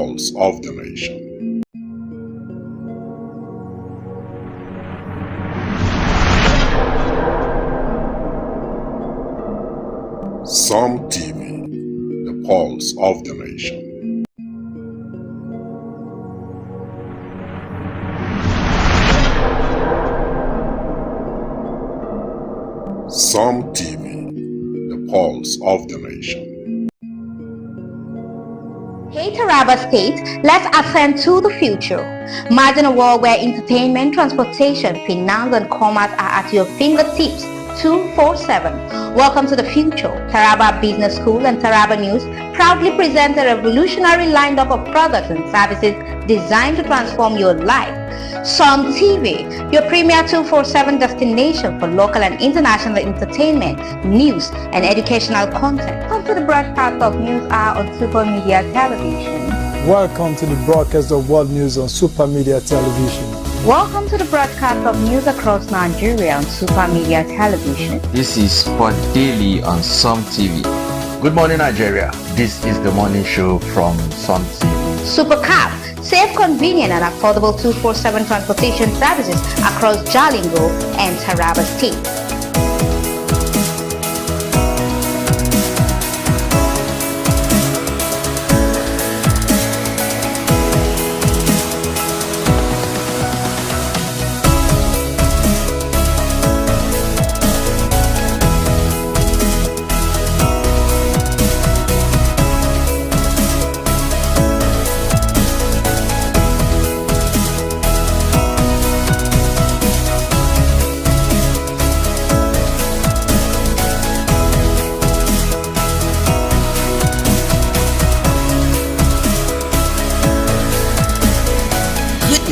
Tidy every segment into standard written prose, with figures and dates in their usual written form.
pulse of the nation. Some TV, the pulse of the nation. Some TV, the pulse of the nation. Hey Taraba State, let's ascend to the future. Imagine a world where entertainment, transportation, finance and commerce are at your fingertips 24/7. Welcome to the future. Taraba Business School and Taraba News proudly present a revolutionary lineup of products and services designed to transform your life. Some TV, your premier 247 destination for local and international entertainment, news and educational content. Come to the broadcast of News Hour on Super Media Television. Welcome to the broadcast of World News on Super Media Television. Welcome to the broadcast of news across Nigeria on Super Media Television. This is Sport Daily on Some TV. Good morning, Nigeria. This is the morning show from Some TV. Super Cap, safe, convenient and affordable 247 transportation services across Jalingo and Taraba State.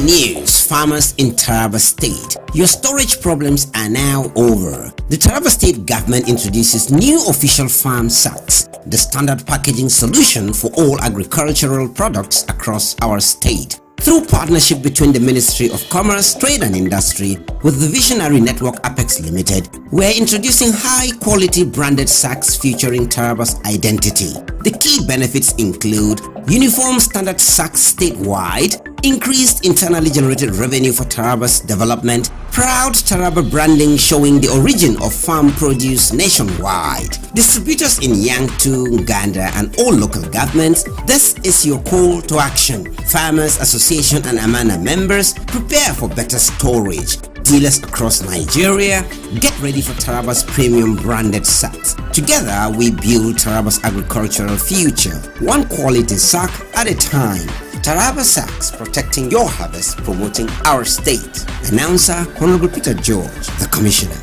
News, farmers in Taraba State. Your storage problems are now over. The Taraba State government introduces new official farm sacks, the standard packaging solution for all agricultural products across our state. Through partnership between the Ministry of Commerce, Trade and Industry with the Visionary Network Apex Limited, we're introducing high-quality branded sacks featuring Taraba's identity. The key benefits include uniform standard sacks statewide, increased internally generated revenue for Taraba's development, proud Taraba branding showing the origin of farm produce nationwide. Distributors in Yangtu, Nganda and all local governments, this is your call to action. Farmers Association and Amana members, prepare for better storage. Dealers across Nigeria, get ready for Taraba's premium branded sacks. Together, we build Taraba's agricultural future, one quality sack at a time. Taraba Sacks, protecting your harvest, promoting our state. Announcer Honorable Peter George, the Commissioner.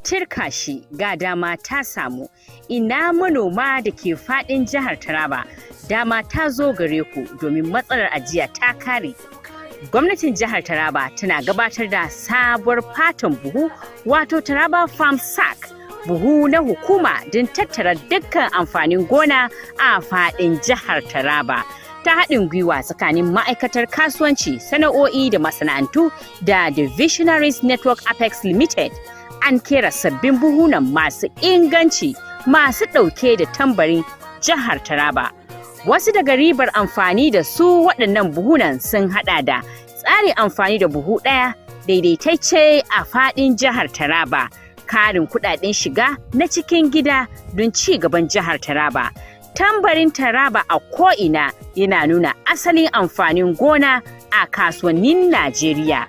Tirkashi ga dama ta samu, ina manoma da ke fadin jihar Taraba, dama ta zo gare ku domin matsalar ajiya ta kare. Gwamnatin jihar Taraba tana gabatar da sabuwar fatan buhu wato Taraba Farm Sack, buhu na hukuma don tattara dukkan amfanin gona a fadin jihar Taraba. Ta haɗin gwiwa tsakanin ma'aikatar kasuwanci, sana'o'i da masana'antu da The Visionaries Network Apex Limited. An kera sabbin buhunan masu inganci masu ɗauke da tambarin jihar Taraba. Wasu daga ribar amfani da su waɗannan buhunan sun haɗa da tsarin amfani da buhu ɗaya daidaitacce a faɗin jihar Taraba, karin kuɗaɗen shiga na cikin gida don ci gaban jihar Taraba. Tambarin Taraba a ko'ina yana nuna asalin amfanin gona a kasuwannin Najeriya.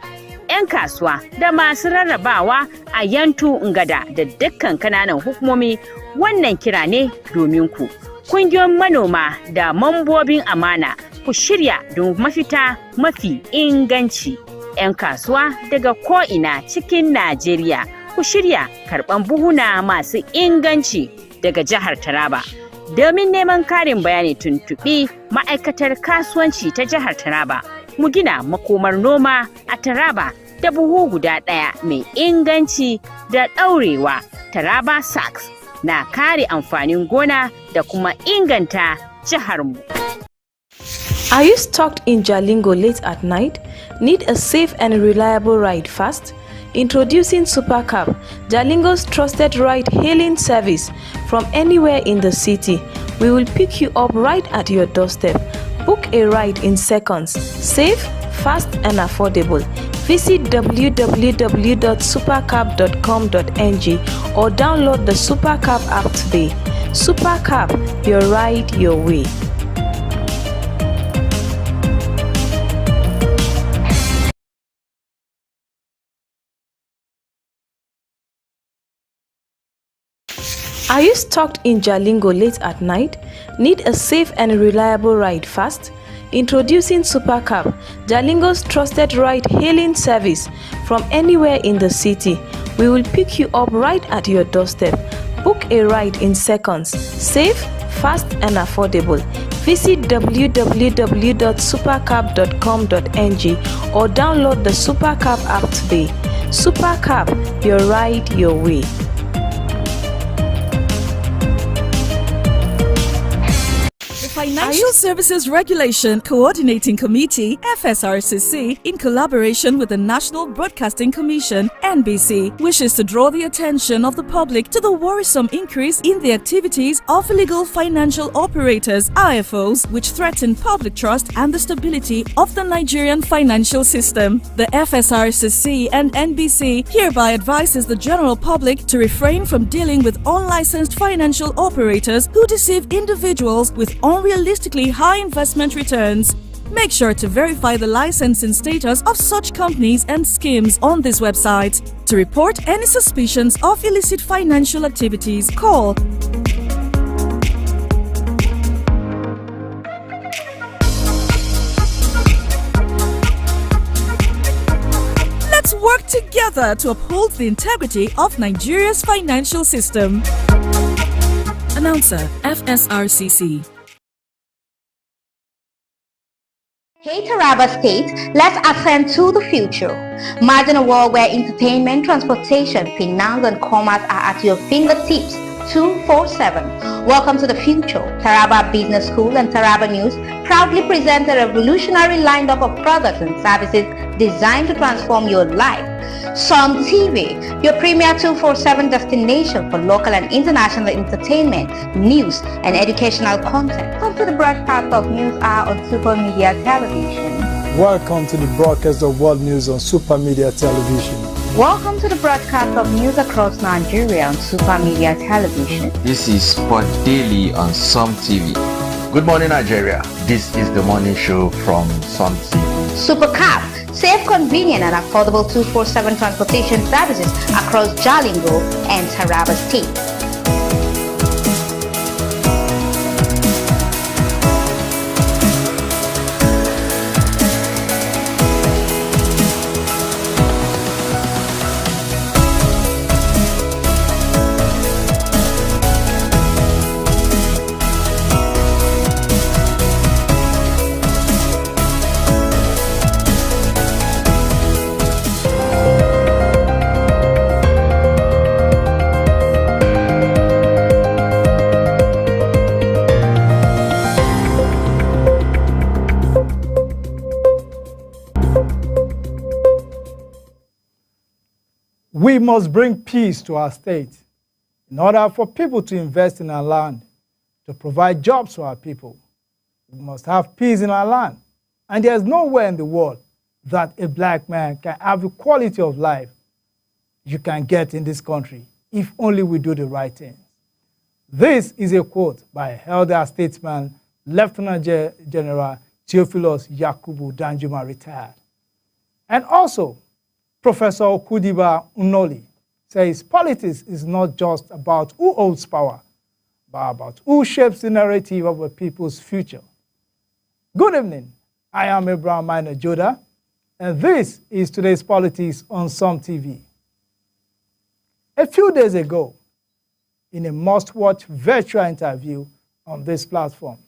'Yan kasuwa da masu rarrabawa a Yantu, Ngada da dukkan kananan hukumomi, wannan kira ne domin ku. Kungiyoyin manoma da mambobin amana, ku shirya don mafita mafi inganci. 'Yan kasuwa daga ko'ina cikin Najeriya, ku shirya karɓan buhuna masu inganci daga jihar Taraba. Domin neman karin bayani tuntuɓi ma'aikatar kasuwanci ta jihar Taraba. Mu gina makomar noma a Taraba da buhu guda ɗaya mai inganci da ɗaurewa. Taraba Sacks na kare amfanin gona da kuma inganta jiharmu. Are you stuck in Jalingo late at night? Need a safe and reliable ride fast? Introducing Supercab, Jalingo's trusted ride-hailing service from anywhere in the city. We will pick you up right at your doorstep. Book a ride in seconds. Safe, fast and affordable. Visit www.supercab.com.ng or download the Supercab app today. Supercab, your ride, your way. Are you stuck in Jalingo late at night? Need a safe and reliable ride fast? Introducing Supercab, Jalingo's trusted ride-hailing service from anywhere in the city. We will pick you up right at your doorstep. Book a ride in seconds. Safe, fast and affordable. Visit www.supercab.com.ng or download the Supercab app today. Supercab, your ride, your way. Financial Services Regulation Coordinating Committee (FSRCC), in collaboration with the National Broadcasting Commission (NBC), wishes to draw the attention of the public to the worrisome increase in the activities of illegal financial operators (IFOs), which threaten public trust and the stability of the Nigerian financial system. The FSRCC and NBC hereby advises the general public to refrain from dealing with unlicensed financial operators who deceive individuals with unrealistically high investment returns. Make sure to verify the licensing status of such companies and schemes on this website. To report any suspicions of illicit financial activities, call Let's work together to uphold the integrity of Nigeria's financial system. Announcer, FSRCC. Hey Taraba State, let's ascend to the future. Imagine a world where entertainment, transportation, finance and commerce are at your fingertips 24/7. Welcome to the future. Taraba Business School and Taraba News proudly present a revolutionary lineup of products and services designed to transform your life. Som TV, your premier 247 destination for local and international entertainment, news and educational content. Come to the broadcast of News Hour on Super Media Television. Welcome to the broadcast of World News on Super Media Television. Welcome to the broadcast of news across Nigeria on Super Media Television. This is Sport Daily on Som TV. Good morning, Nigeria. This is the morning show from Sun TV. Supercab, safe, convenient and affordable 247 transportation services across Jalingo and Taraba State. We must bring peace to our state in order for people to invest in our land, to provide jobs to our people. We must have peace in our land. And there's nowhere in the world that a black man can have the quality of life you can get in this country if only we do the right thing. This is a quote by elder statesman Lieutenant General Theophilus Yakubu Danjuma, retired. And also, Professor Okudiba Unoli says politics is not just about who holds power, but about who shapes the narrative of a people's future. Good evening. I am Abraham Minor Joda, and this is today's Politics on Som TV. A few days ago, in a must-watch virtual interview on this platform,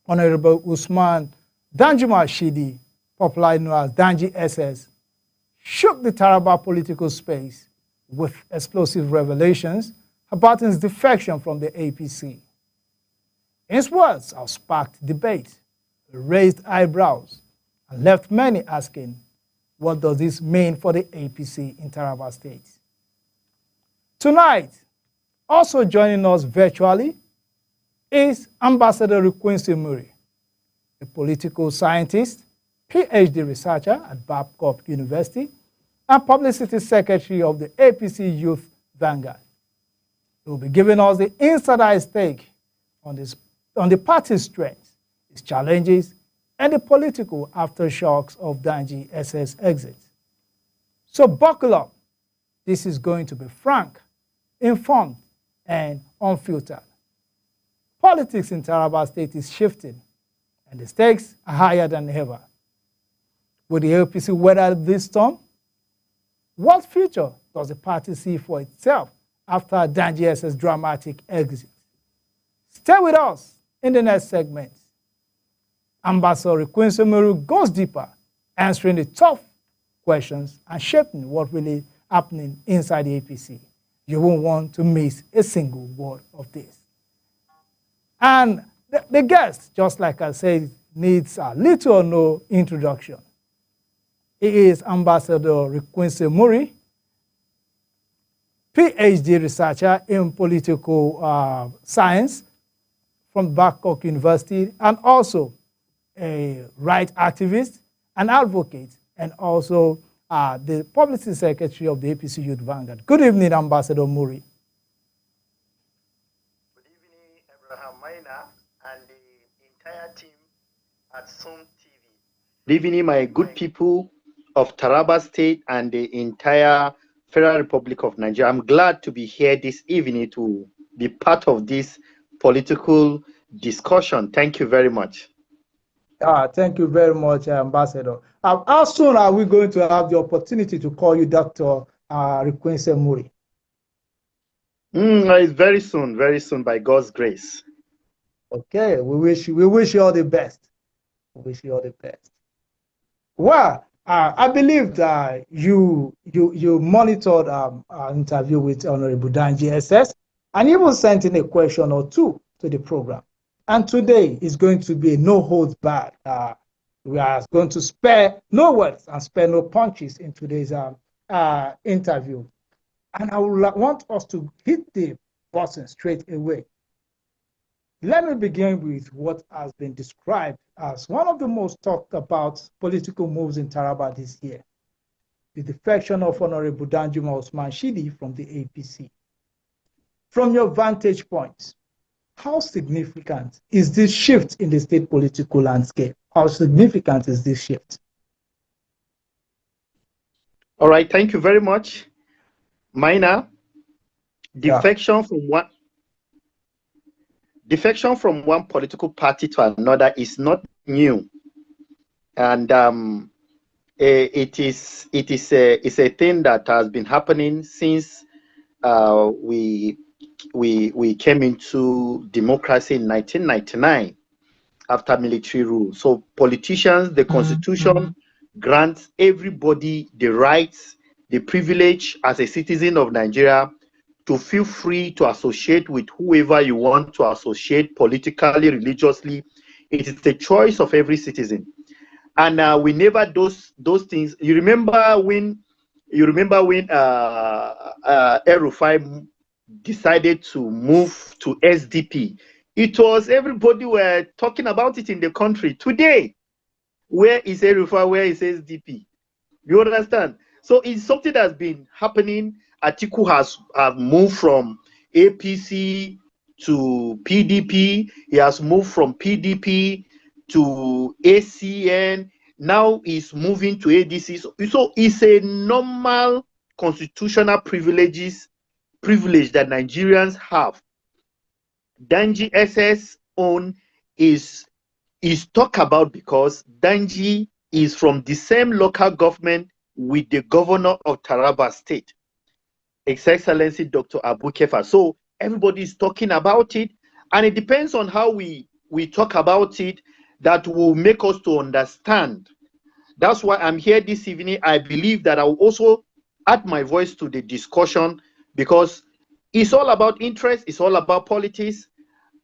Honorable Usman Danjuma Shidi, popularly known as Danji SS, shook the Taraba political space with explosive revelations about his defection from the APC. His words have sparked debate raised eyebrows and left many asking, what does this mean for the APC in Taraba State? Tonight, also joining us virtually is Ambassador Quincy Muri, a political scientist, PhD researcher at Babcock University, and publicity secretary of the APC Youth Vanguard. He will be giving us the insider take on the party's strengths, its challenges, and the political aftershocks of Danji SS exit. So buckle up. This is going to be frank, informed, and unfiltered. Politics in Taraba State is shifting, and the stakes are higher than ever. Will the APC weather this storm? What future does the party see for itself after Danji SS dramatic exit? Stay with us in the next segment. Ambassador Quincy Muri goes deeper, answering the tough questions and shaping what really happening inside the APC. You won't want to miss a single word of this. And the guest, just like I said, needs a little or no introduction. He is Ambassador Quincy Muri, PhD researcher in political science from Babcock University, and also a right activist, an advocate, and also the publicity secretary of the APC Youth Vanguard. Good evening, Ambassador Muri. Good evening, Abraham Maina and the entire team at SOM TV. Good evening, my good people of Taraba State and the entire Federal Republic of Nigeria. I'm glad to be here this evening to be part of this political discussion. Thank you very much. Thank you very much, Ambassador. How soon are we going to have the opportunity to call you Dr. Quincy Muri? It's very soon, by God's grace. Okay, we wish you all the best. We wish you all the best. Well, I believe that you monitored an interview with Honorable Danji SS, and even sent in a question or two to the program. And today is going to be a no holds barred. We are going to spare no words and spare no punches in today's interview. And I would want us to hit the button straight away. Let me begin with what has been described as one of the most talked about political moves in Taraba this year, the defection of Honorable Danjuma Osman Shidi from the APC. From your vantage point, how significant is this shift in the state political landscape? How significant is this shift? All right, thank you very much. Minor, defection from one political party to another is not new, and it's a thing that has been happening since we came into democracy in 1999 after military rule. So politicians, the constitution grants everybody the rights, the privilege as a citizen of Nigeria to feel free to associate with whoever you want to associate politically, religiously. It is the choice of every citizen. And we never those things. You remember when El-Rufai decided to move to SDP? It was everybody were talking about it in the country. Today, where is El-Rufai? Where is SDP? You understand? So it's something that's been happening. Atiku has moved from APC to PDP. He has moved from PDP to ACN. Now he's moving to ADC. So it's a normal constitutional privilege that Nigerians have. Danji SS own is talked about because Danji is from the same local government with the governor of Taraba State, His Excellency Dr. Abu Kefa. So everybody is talking about it, and it depends on how we talk about it that will make us to understand. That's why I'm here this evening. I believe that I will also add my voice to the discussion, because it's all about interest, it's all about politics,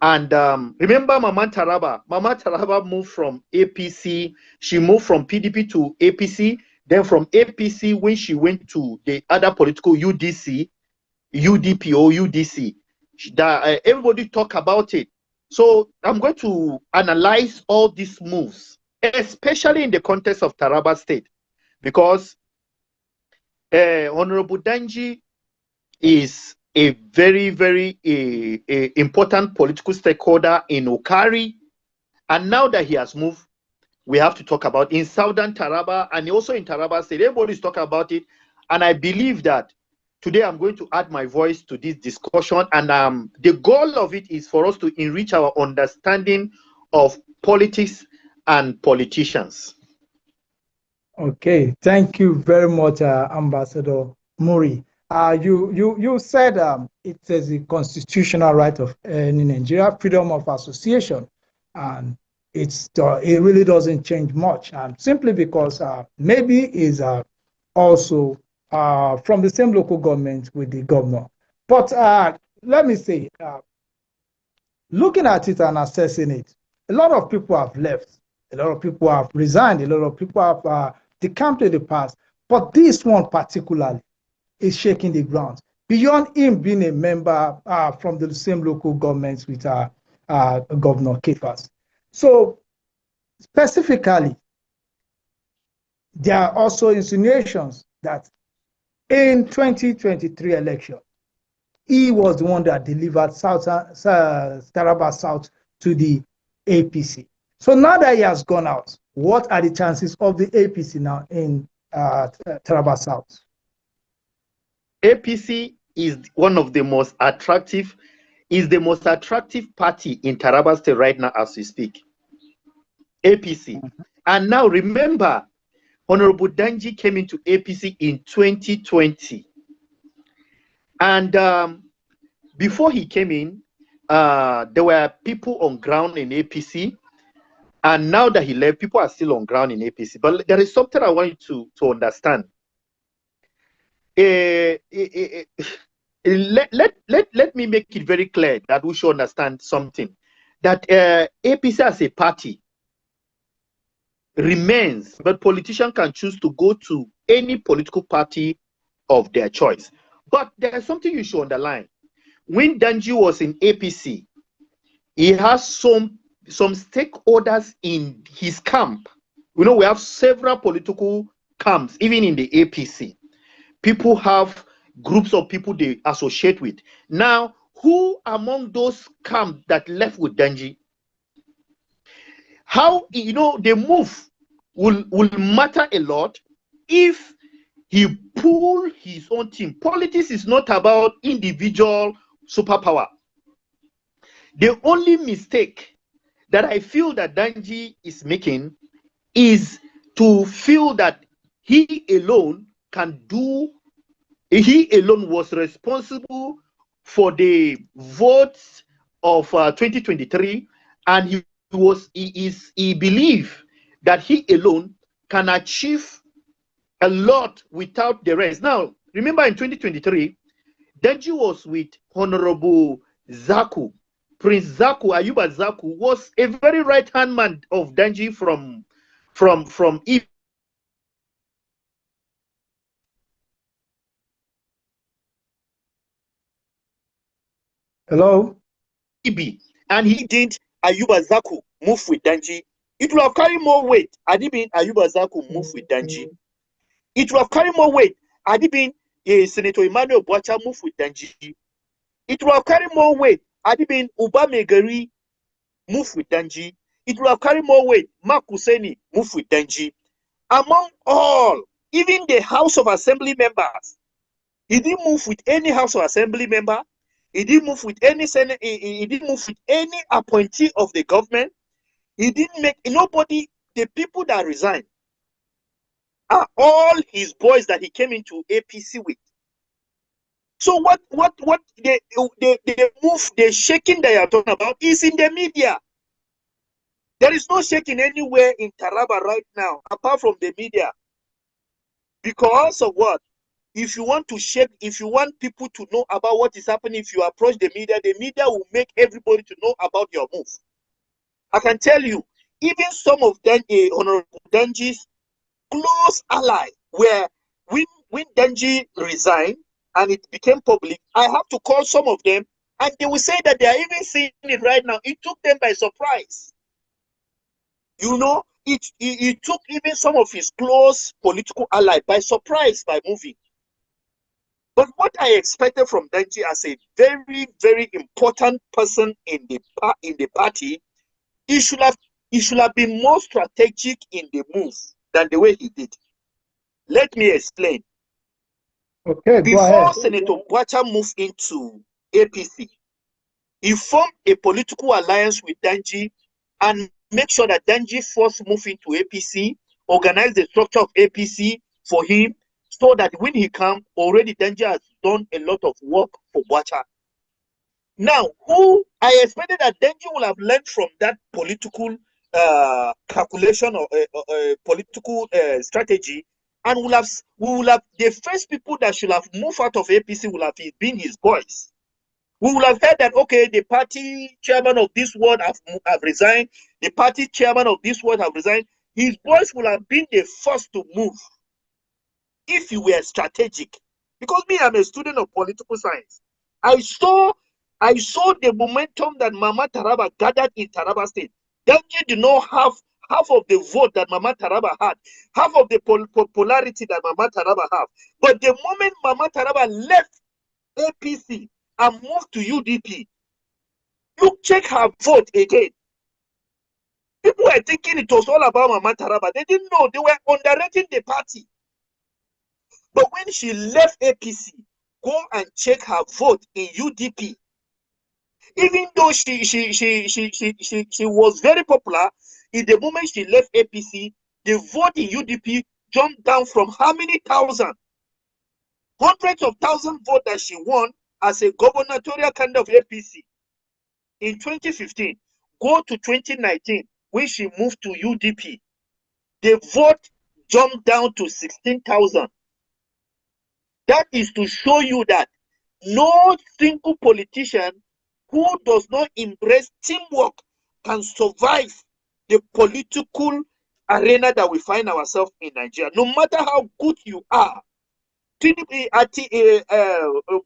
And remember Mama Taraba? Mama Taraba moved from APC. She moved from PDP to APC. Then from APC, when she went to the other political UDC, UDP or UDC, everybody talk about it. So I'm going to analyze all these moves, especially in the context of Taraba State, because Honorable Danji is a very, very important political stakeholder in Okari. And now that he has moved, we have to talk about in Southern Taraba and also in Taraba State. Everybody's talking about it. And I believe that today I'm going to add my voice to this discussion. And the goal of it is for us to enrich our understanding of politics and politicians. Okay, thank you very much, Ambassador Muri. You said it is a constitutional right of in Nigeria, freedom of association, and it really doesn't change much, simply because maybe is also from the same local government with the governor. But let me say, looking at it and assessing it, a lot of people have left, a lot of people have resigned, a lot of people have decamped in the past, but this one particularly is shaking the ground. Beyond him being a member from the same local governments with Governor Kefas. So specifically, there are also insinuations that in 2023 election, he was the one that delivered Taraba South to the APC. So now that he has gone out, what are the chances of the APC now in Taraba South? APC is one of the most attractive, party in Taraba State right now as we speak. APC. And now remember, Honorable Danji came into APC in 2020. And before he came in, there were people on ground in APC. And now that he left, people are still on ground in APC. But there is something I want you to understand. Let me make it very clear that we should understand something. That APC as a party remains, but politicians can choose to go to any political party of their choice. But there is something you should underline. When Danji was in APC, he has some stakeholders in his camp. You know, we have several political camps, even in the APC. People have groups of people they associate with. Now, who among those camps that left with Danji? How, you know, the move will matter a lot if he pull his own team. Politics is not about individual superpower. The only mistake that I feel that Danji is making is to feel that he alone can do, he alone was responsible for the votes of 2023, and he believed that he alone can achieve a lot without the rest. Now, remember in 2023, Danji was with Honorable Zaku. Prince Zaku, Ayuba Zaku, was a very right-hand man of Danji from Hello? Ibi, and he did Ayuba Zaku move with Danji. It will have carried more weight had it been Ayuba Zaku move with Danji. It will have carried more weight had it been Senator Emmanuel Boacha move with Danji. It will have carried more weight had it been Uba Megari move with Danji. It will have carried more weight Mark Hussaini move with Danji. Among all, even the House of Assembly members, he didn't move with any House of Assembly member. He didn't move with any Senate. He didn't move with any appointee of the government. He didn't make nobody. The people that resigned are all his boys that he came into APC with. So what the move, the shaking they are talking about is in the media. There is no shaking anywhere in Taraba right now, apart from the media. Because of what? if you want to shake, if you want people to know about what is happening, if you approach the media will make everybody to know about your move. I can tell you, even some of them, Honorable Danji's close ally, where when Danji resigned and it became public, I have to call some of them, and they will say that they are even seeing it right now. It took them by surprise. You know, it took even some of his close political allies by surprise by moving. But what I expected from Danji as a very, very important person in the party, he should have been more strategic in the move than the way he did. Let me explain. Okay, Before Senator Bwacha moved into APC, he formed a political alliance with Danji and make sure that Danji first move into APC, organize the structure of APC for him, so that when he comes, already Danji has done a lot of work for Bwacha. Now, who I expected that Danji will have learned from that political calculation or political strategy, and we will have the first people that should have moved out of APC will have been his boys. We will have heard that, okay, the party chairman of this ward have resigned, the party chairman of this ward have resigned. His boys will have been the first to move if you were strategic. Because me, I'm a student of political science. I saw the momentum that Mama Taraba gathered in Taraba State. Danji did not have half of the vote that Mama Taraba had, half of the popularity that Mama Taraba have. But the moment Mama Taraba left APC and moved to UDP, you check her vote again. People were thinking it was all about Mama Taraba. They didn't know. They were underrating the party. But when she left APC, go and check her vote in UDP. Even though she was very popular, in the moment she left APC, the vote in UDP jumped down from how many thousand? Hundreds of thousands votes that she won as a gubernatorial candidate of APC in 2015. Go to 2019 when she moved to UDP. The vote jumped down to 16,000. That is to show you that no single politician who does not embrace teamwork can survive the political arena that we find ourselves in Nigeria. No matter how good you are,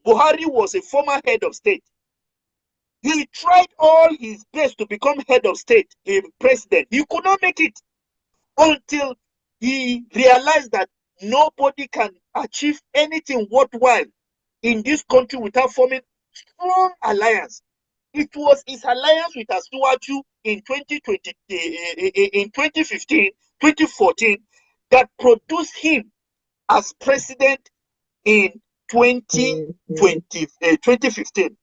Buhari was a former head of state. He tried all his best to become head of state, a president. He could not make it until he realized that nobody can achieve anything worthwhile in this country without forming strong alliance. It was his alliance with Asuwaju in 2015, 2014 that produced him as president in 2015.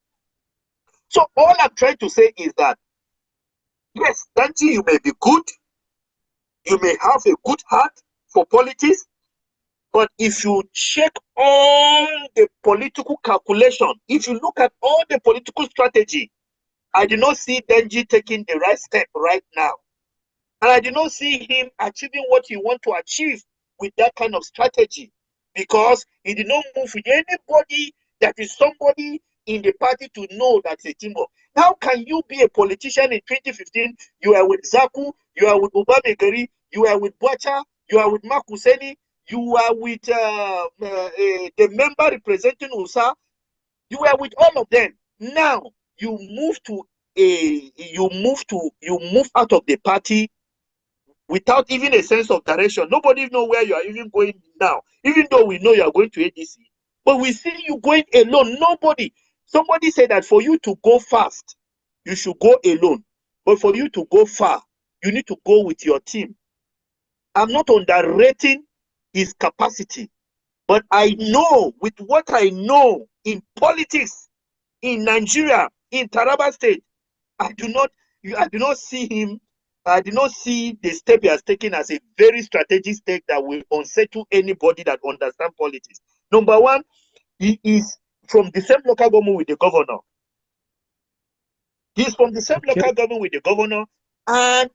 So all I'm trying to say is that, yes, Danji, you may be good, you may have a good heart for politics, but if you check all the political calculation, if you look at all the political strategy, I did not see Danji taking the right step right now. And I did not see him achieving what he wants to achieve with that kind of strategy, because he did not move with anybody that is somebody in the party to know that's a teamwork. How can you be a politician in 2015? You are with Zaku, you are with Ubamegari, you are with Bwacha, you are with Mark Husseini, you are with the member representing USA, you are with all of them. Now you move out of the party without even a sense of direction. Nobody knows where you are even going now, even though we know you are going to ADC. But we see you going alone. Somebody said that for you to go fast, you should go alone. But for you to go far, you need to go with your team. I'm not underrating his capacity, but I know, with what I know in politics in Nigeria, in Taraba State, I do not see him. I do not see the step he has taken as a very strategic step that will unsettle anybody that understands politics. Number one, he is from the same local government with the governor. He's from the same local government with the governor, and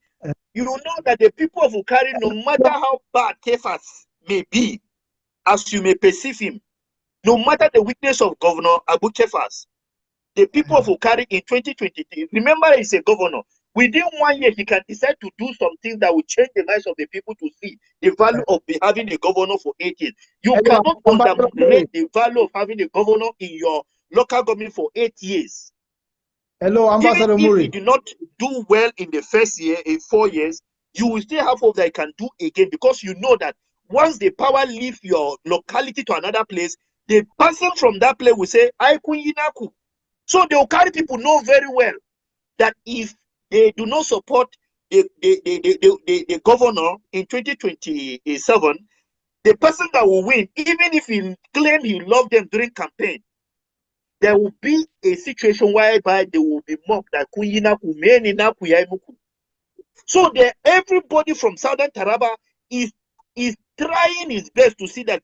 you know that the people of Ukari, no matter how bad Kefas may be, as you may perceive him, No matter the weakness of Governor Abu Kefas, the people of Okari in 2023, remember he's a governor. Within 1 year, he can decide to do something that will change the minds of the people to see the value of having a governor for 8 years. You cannot underrate the value of having a governor in your local government for 8 years. Hello, Ambassador Muri. If you do not do well in the first year, in 4 years, you will still have hope that you can do again, because you know that once the power leaves your locality to another place, the person from that place will say, I kunyinaku. So the Okari people know very well that if they do not support the governor in 2027, the person that will win, even if he claims he loved them during campaign, there will be a situation whereby they will be mocked that kunyinaku meninaku yaimuku. So everybody from Southern Taraba is trying his best to see that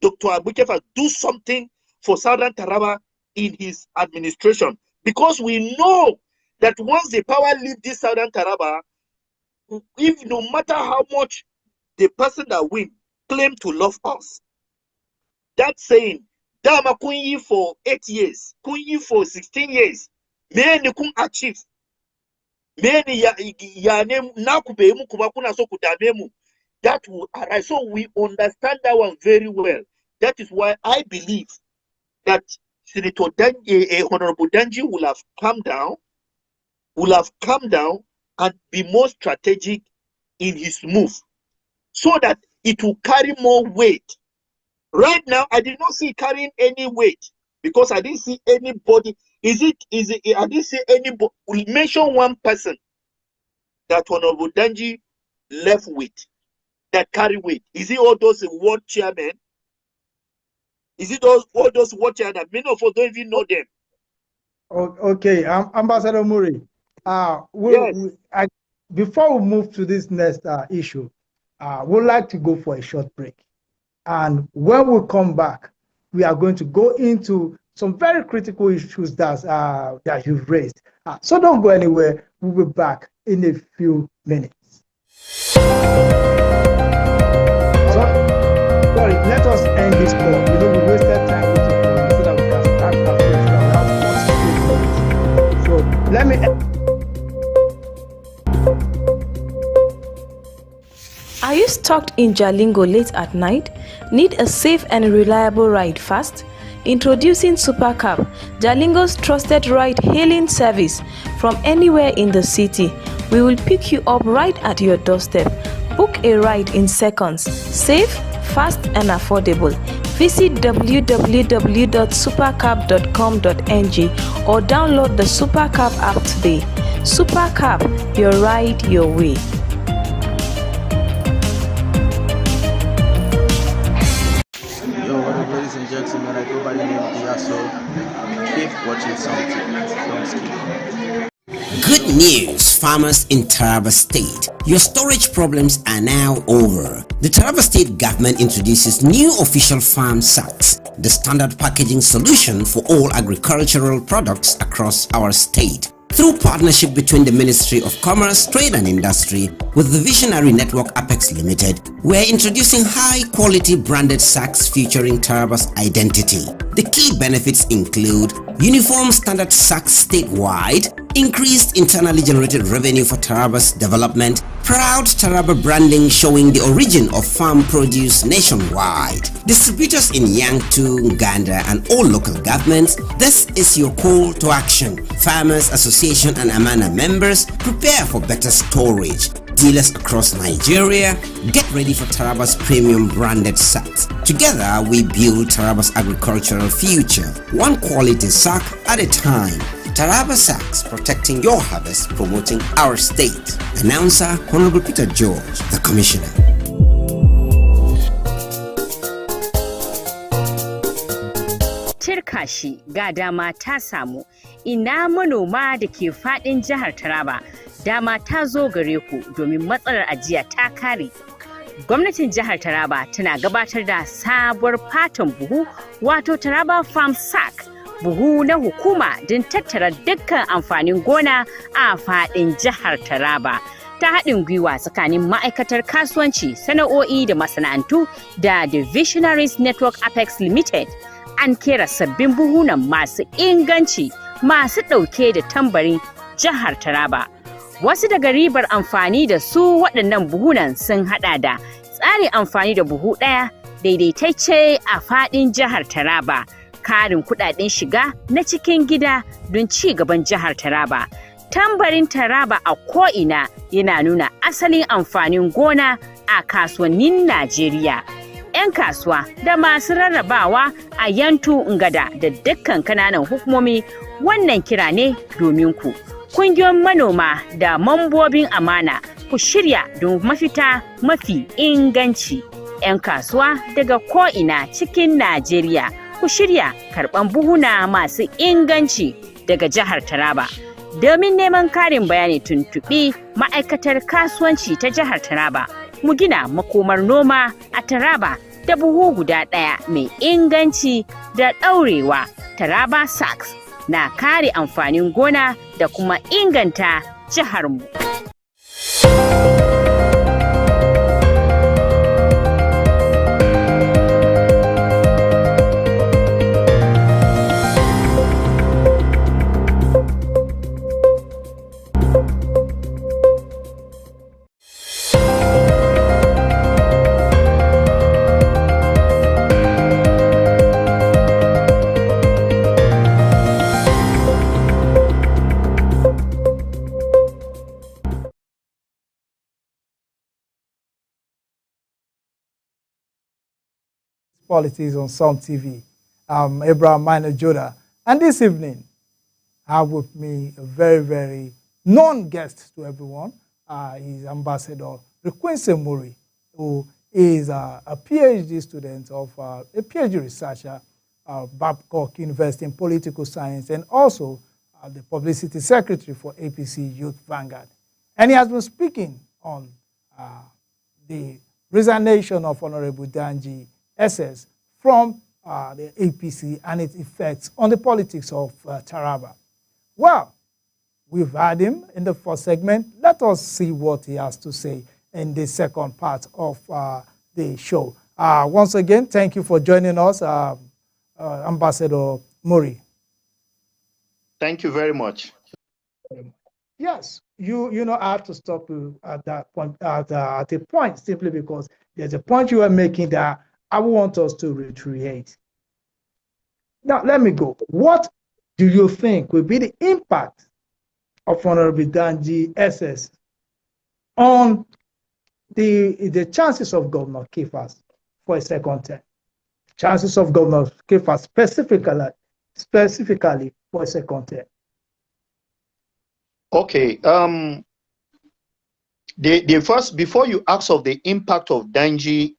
Dr. Abu Kefas do something for Southern Taraba in his administration, because we know that once the power leaves this Southern Taraba, if no matter how much the person that wins claim to love us, that saying, Dama kunyi for 8 years, kunyi for 16 years, many kun achieve, many ya name nakubemu kubakuna so kudamemu. That will arise. So we understand that one very well. That is why I believe that Senator Honorable Danji will have come down and be more strategic in his move, so that it will carry more weight. Right now, I did not see it carrying any weight, because I didn't see anybody. I didn't see anybody. We mention one person that Honorable Danji left with that carry weight. Is it all those ward chairmen? Is it all those ward chairmen? Many of us don't even know them. Okay, Ambassador Muri. Before we move to this next issue, we'd like to go for a short break. And when we come back, we are going to go into some very critical issues that you've raised. So don't go anywhere. We'll be back in a few minutes. Sorry, let us end this call. We wasted time with you so that we can start afresh. So let me. Are you stuck in Jalingo late at night? Need a safe and reliable ride fast? Introducing Supercab, Jalingo's trusted ride-hailing service from anywhere in the city. We will pick you up right at your doorstep. Book a ride in seconds. Safe, fast and affordable. Visit www.supercab.com.ng or download the Supercab app today. Supercab, your ride, your way. Ladies and gentlemen, I go by the name of Diaso. Keep watching something. Don't skip. Good news, farmers in Taraba State. Your storage problems are now over. The Taraba State government introduces new official farm sacks, the standard packaging solution for all agricultural products across our state. Through partnership between the Ministry of Commerce, Trade and Industry with the Visionary Network Apex Limited, we're introducing high-quality branded sacks featuring Taraba's identity. The key benefits include uniform standard sacks statewide, increased internally generated revenue for Taraba's development, proud Taraba branding showing the origin of farm produce nationwide. Distributors in Yangtu, Uganda and all local governments, this is your call to action. Farmers Association and Amana members, prepare for better storage. Dealers across Nigeria, get ready for Taraba's premium branded sacks. Together, we build Taraba's agricultural future, one quality sack at a time. Taraba Sacks, protecting your harvest, promoting our state. Announcer, Honorable Peter George, the Commissioner. Tirkashi ga dama ta samu, ina manoma da ke faɗin jihar Taraba, dama ta zo gare ku domin matsalar ajiya ta kare. Gwamnatin jihar Taraba tana gabatar da sabuwar fatan buhu, wato Taraba Farm Sack. Buhu na hukuma don tattara dukkan amfanin gona a faɗin jihar Taraba. ta haɗin gwiwa tsakanin ma'aikatar kasuwanci, sana'o'i da masana'antu da The Visionaries Network Apex Limited an kera sabbin buhunan masu inganci masu ɗauke da tambarin jihar Taraba. Wasu daga ribar amfani da su waɗannan buhunan sun haɗa da tsarin amfani da buhu ɗaya daidaitacce a faɗin jihar Taraba, karin kuɗaɗen shiga na cikin gida don ci gaban jihar Taraba. Tambarin Taraba a ko'ina yana nuna asalin amfanin gona a kasuwannin Najeriya. 'Yan kasuwa da masu rarrabawa a Yantu Ngada da dukkan kananan hukumomi wannan kira ne domin ku. Kungiyoyin manoma da mambobin amana ku shirya don mafita mafi inganci. 'Yan kasuwa daga ko'ina cikin Najeriya ku shirya karɓan buhuna masu inganci daga jihar Taraba. Domin neman karin bayani tuntuɓi ma'aikatar kasuwanci ta jihar Taraba. Mu gina makomar noma a Taraba da buhu guda ɗaya mai inganci da ɗaurewa. Taraba Sacks na kare amfanin gona da kuma inganta jiharmu. Politics on Some TV. I'm Abraham Minor Joda, and this evening I have with me a very, very known guest to everyone. He's Ambassador Requincy Murray, who is a PhD student of a PhD researcher at Babcock University in Political Science, and also the Publicity Secretary for APC Youth Vanguard. And he has been speaking on the resignation of Honorable Danji SS from the APC and its effects on the politics of Taraba. Well, we've had him in the first segment. Let us see what he has to say in the second part of the show. Once again, thank you for joining us, Ambassador Murray. Thank you very much. Yes, you know, I have to stop you at that point, at a point, simply because there's a point you are making that I want us to reiterate. Now, let me go. What do you think will be the impact of Honorable Danji SS on the chances of Governor Kefas for a second term? Chances of Governor Kefas specifically for a second term. Okay. The first, before you ask of the impact of Danji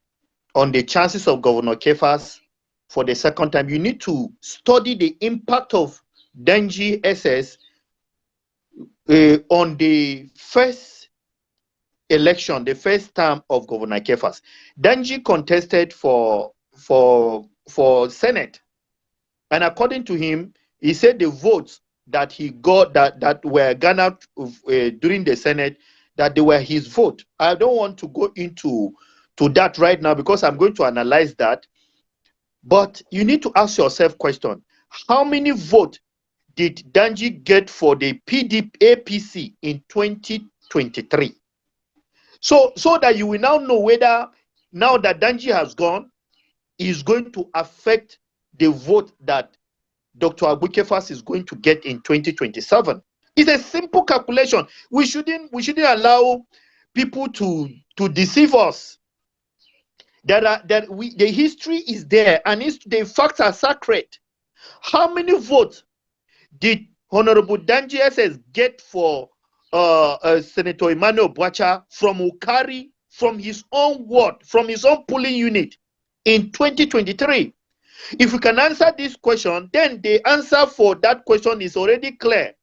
on the chances of Governor Kefas for the second time, you need to study the impact of Danji SS on the first election, the first term of Governor Kefas. Danji contested for Senate, and according to him, he said the votes that he got that were garnered during the Senate, that they were his vote. I don't want to go into that right now because I'm going to analyze that. But you need to ask yourself question: how many votes did Danji get for the APC in 2023? So that you will now know whether, now that Danji has gone, is going to affect the vote that Dr. Abu Kefas is going to get in 2027. It's a simple calculation. We shouldn't allow people to deceive us. The history is there, and the facts are sacred. How many votes did Honorable Danji SS get for Senator Emmanuel Bwacha from Ukari, from his own ward, from his own polling unit in 2023? If we can answer this question, then the answer for that question is already clear.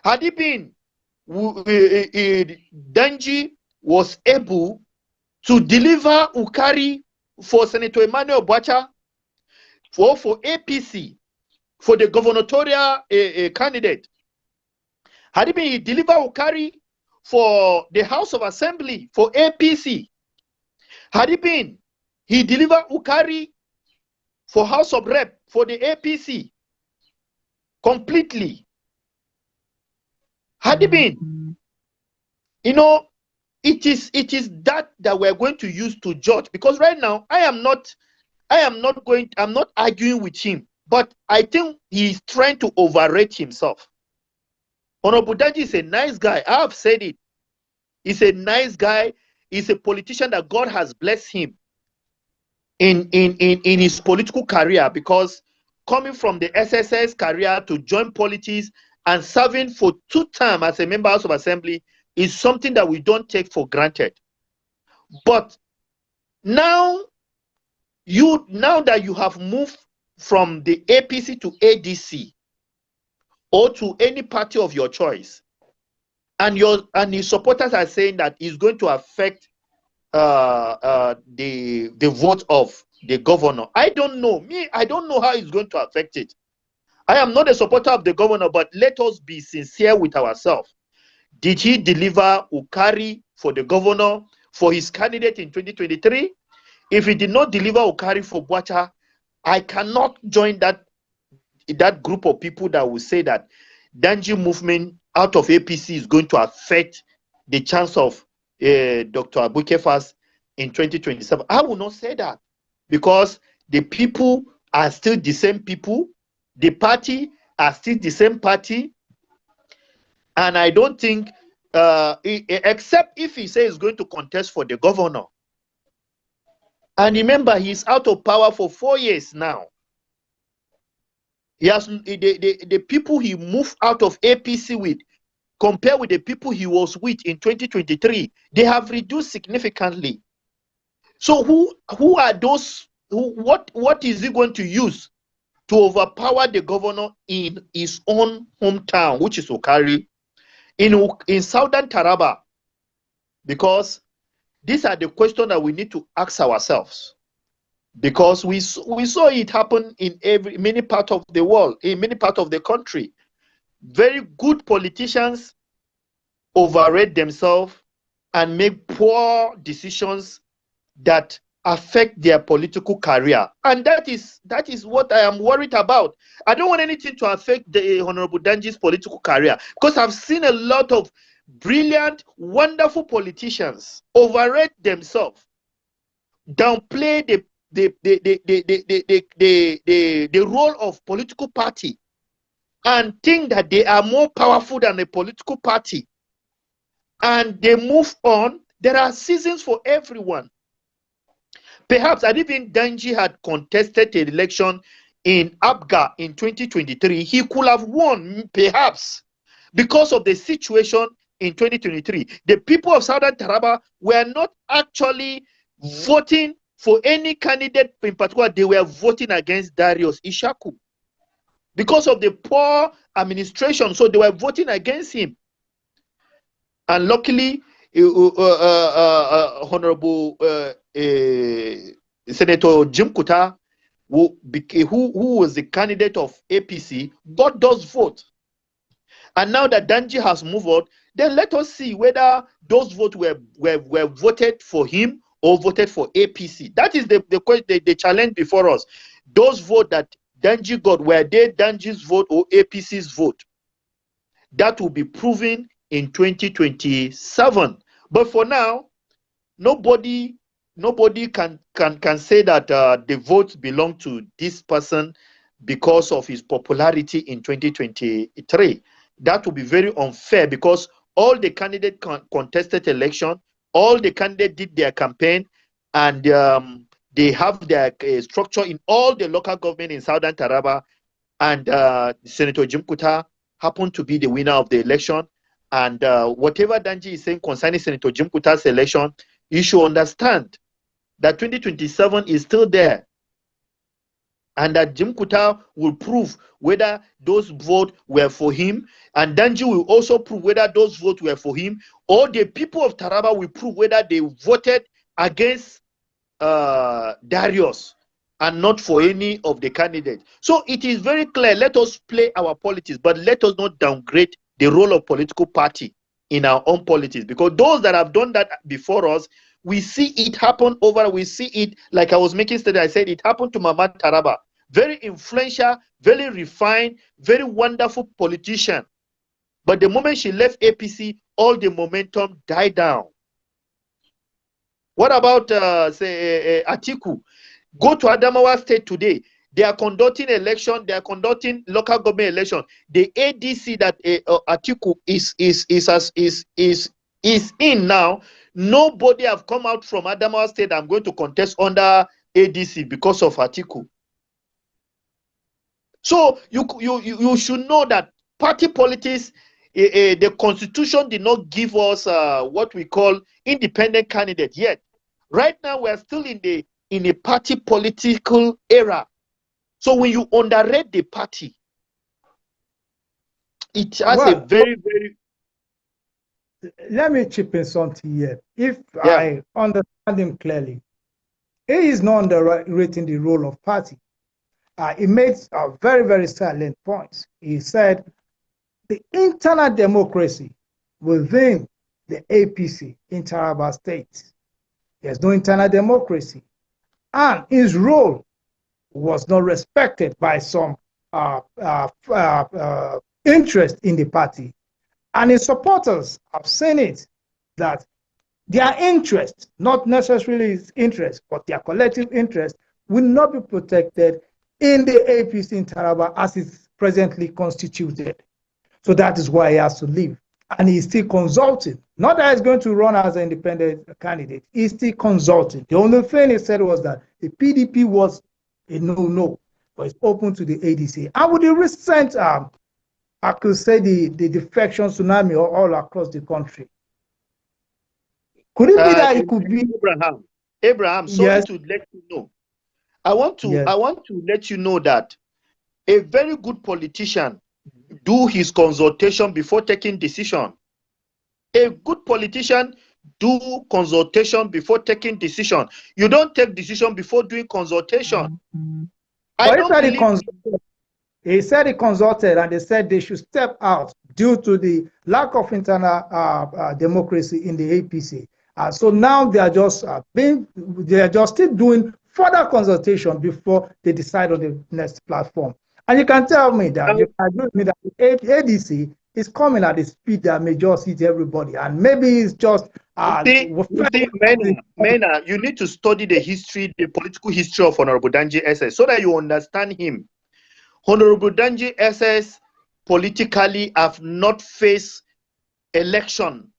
Had it been Danji was able to deliver Ukari for Senator Emmanuel Bwacha, for APC, for the gubernatorial candidate, had it been he deliver Ukari for the House of Assembly for APC. Had it been, he delivered Ukari for House of Rep for the APC completely. Had it been, you know, it is that we're going to use to judge, because right now I'm not arguing with him, but I think he's trying to overrate himself. Honorable Danji is a nice guy. I have said it. He's a nice guy. He's a politician that God has blessed him in his political career, because coming from the SSS career to join politics and serving for 2 terms as a member of House of Assembly is something that we don't take for granted. But now that you have moved from the APC to ADC or to any party of your choice, and his supporters are saying that it's going to affect the vote of the governor. I don't know. I don't know how it's going to affect it. I am not a supporter of the governor, but let us be sincere with ourselves. Did he deliver Ukari for the governor, for his candidate in 2023? If he did not deliver Ukari for Bwacha, I cannot join that group of people that will say that Danji movement out of APC is going to affect the chance of Dr. Abu Kefas in 2027. I will not say that, because the people are still the same people. The party are still the same party. And I don't think, except if he says he's going to contest for the governor. And remember, he's out of power for 4 years now. He has the people he moved out of APC with, compared with the people he was with in 2023, they have reduced significantly. So who are those? What is he going to use to overpower the governor in his own hometown, which is Ukari, in southern Taraba? Because these are the questions that we need to ask ourselves. Because we saw it happen in many parts of the world, in many parts of the country. Very good politicians overrate themselves and make poor decisions that affect their political career. And that is what I am worried about. I don't want anything to affect the Honorable Danji's political career, because I've seen a lot of brilliant, wonderful politicians overrate themselves, downplay the role of political party, and think that they are more powerful than a political party, and they move on. There are seasons for everyone. Perhaps had even Danji had contested the election in Abga in 2023, he could have won, perhaps, because of the situation in 2023. The people of Southern Taraba were not actually voting for any candidate in particular. They were voting against Darius Ishaku because of the poor administration. So they were voting against him. And luckily, Honorable Senator Jim Kuta, who was the candidate of APC, got those votes. And now that Danji has moved on, then let us see whether those votes were voted for him or voted for APC. That is the challenge before us. Those votes that Danji got, were they Danji's vote or APC's vote? That will be proven in 2027. But for now, nobody can say that the votes belong to this person because of his popularity in 2023. That would be very unfair, because all the candidates contested election, all the candidates did their campaign, and they have their structure in all the local government in Southern Taraba, and Senator Jim Kuta happened to be the winner of the election. And whatever Danji is saying concerning Senator Jim Kuta's election, you should understand that 2027 is still there, and that Jim Kuta will prove whether those votes were for him, and Danji will also prove whether those votes were for him, or the people of Taraba will prove whether they voted against Darius and not for any of the candidates. So it is very clear. Let us play our politics, but let us not downgrade the role of political party in our own politics, because those that have done that before us, we see it happen over. We see it, like I was making study. I said it happened to Mama Taraba, very influential, very refined, very wonderful politician. But the moment she left APC, all the momentum died down. What about Atiku? Go to Adamawa State today. They are conducting election. They are conducting local government election. The ADC that Atiku is in now. Nobody have come out from Adamawa State. I'm going to contest under ADC because of Atiku. So you should know that party politics. The constitution did not give us what we call independent candidate yet. Right now, we are still in a party political era. So when you underrate the party, it has a very, very... Let me chip in something here. If I understand him clearly, he is not underrating the role of party. He made a very, very salient point. He said the internal democracy within the APC in Taraba State, there's no internal democracy. And his role was not respected by some interest in the party. And his supporters have seen it, that their interest, not necessarily his interest, but their collective interest, will not be protected in the APC in Taraba as it's presently constituted. So that is why he has to leave. And he's still consulting. Not that he's going to run as an independent candidate. He's still consulting. The only thing he said was that the PDP was a no-no, but it's open to the ADC. And with the recent, I could say the defection tsunami all across the country, could it be that it could be Abraham? Sorry to let you know. I want to let you know that a very good politician do his consultation before taking decision. A good politician do consultation before taking decision. You don't take decision before doing consultation. He said he consulted, and they said they should step out due to the lack of internal democracy in the APC. So now they are just still doing further consultation before they decide on the next platform. And you can tell me that, you can agree with me that the ADC is coming at the speed that may just hit everybody. And maybe it's just... Mena, you need to study the history, the political history of Honorable Danjay SS, so that you understand him. Honorable Danjay SS politically have not faced election.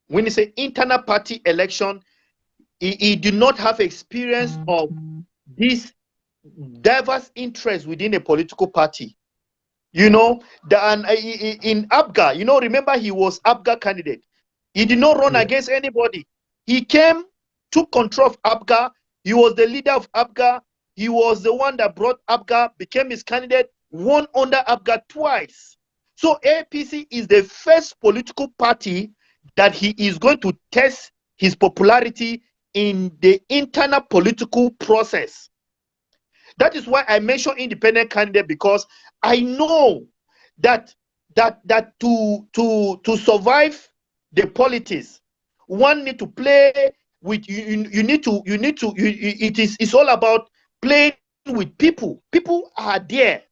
When you say internal party election, he did not have experience of this diverse interest within a political party. You know, in APGA, you know, remember he was APGA candidate. He did not run against anybody. He came, took control of APGA. He was the leader of APGA. He was the one that brought APGA, became his candidate, won under APGA twice. So APC is the first political party that he is going to test his popularity in the internal political process. That is why I mention independent candidate, because I know that to survive the politics, one need to play with it's all about playing with people. People are there.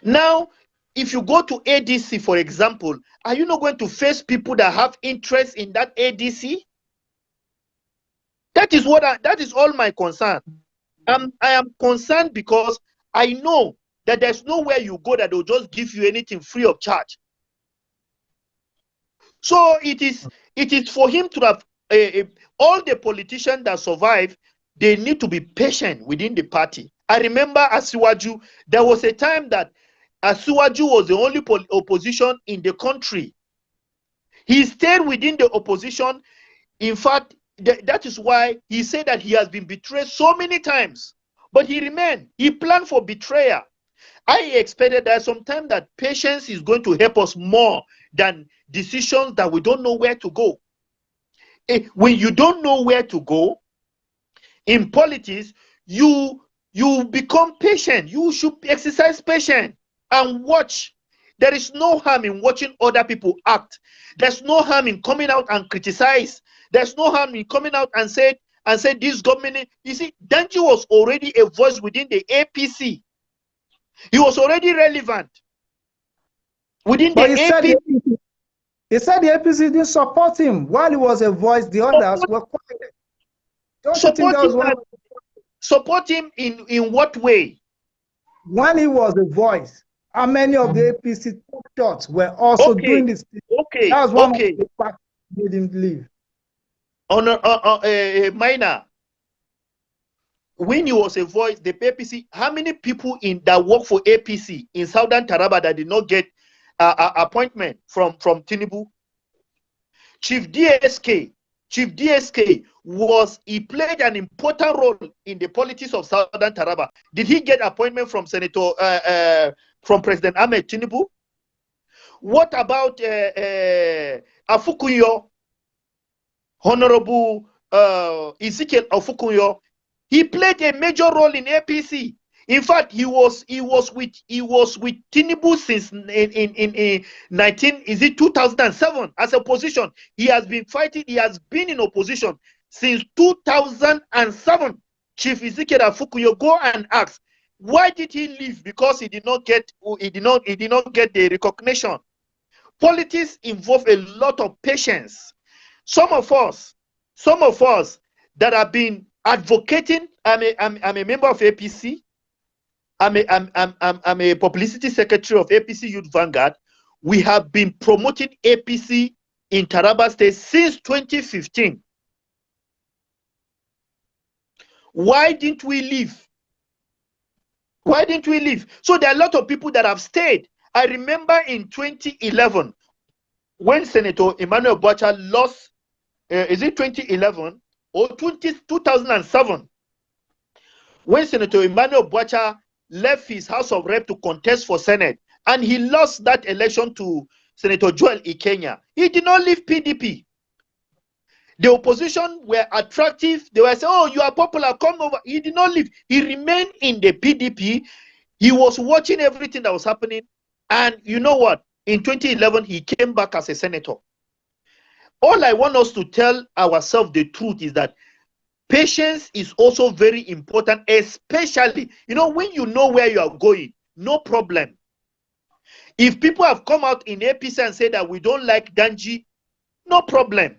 Now, if you go to ADC, for example, are you not going to face people that have interest in that ADC? That is all my concern. I am concerned because I know that there's nowhere you go that they'll just give you anything free of charge. So it is for him to have all the politicians that survive, they need to be patient within the party. I remember Asiwaju, there was a time that Asiwaju was the only opposition in the country. He stayed within the opposition. In fact, that is why he said that he has been betrayed so many times. But he remained. He planned for betrayal. I expected that sometime that patience is going to help us more than decisions that we don't know where to go. When you don't know where to go in politics, you become patient. You should exercise patience and watch There is no harm in watching other people act. There's no harm in coming out and criticize. There's no harm in coming out and say this government. You see, Danji was already a voice within the APC. He was already relevant within the APC. He said the APC didn't support him while he was a voice. The others were quiet. Support him in what way? When he was a voice, how many of the APC thoughts were also doing this? Okay. That was one of the factors that made him leave. Minor. When he was a voice, the APC, how many people that work for APC in Southern Taraba that did not get appointment from Tinubu? Chief DSK he played an important role in the politics of Southern Taraba. Did he get appointment from from President Ahmed Tinubu? What about Afukunyo, Honorable Ezekiel Afukunyo? He played a major role in APC. In fact, he was with Tinubu since in 2007 as opposition. He has been fighting. He has been in opposition since 2007. Chief Ezekiel Afukunyo, go and ask, why did he leave? Because he did not get the recognition. Politics involve a lot of patience. Some of us that have been advocating. I'm a member of APC. I'm a publicity secretary of APC Youth Vanguard. We have been promoting APC in Taraba State since 2015. Why didn't we leave? Why didn't we leave? So there are a lot of people that have stayed. I remember in 2011 when Senator Emmanuel Boacha lost, is it 2011 or 2007? When Senator Emmanuel Boacha left his House of Rep to contest for Senate, and he lost that election to Senator Joel Ikenya. He did not leave PDP. The opposition were attractive. They were saying, oh, you are popular, come over. He did not leave. He remained in the PDP. He was watching everything that was happening. And you know what? In 2011, he came back as a senator. All I want us to tell ourselves the truth is that patience is also very important, especially, when you know where you are going, no problem. If people have come out in APC and said that we don't like Danji, no problem.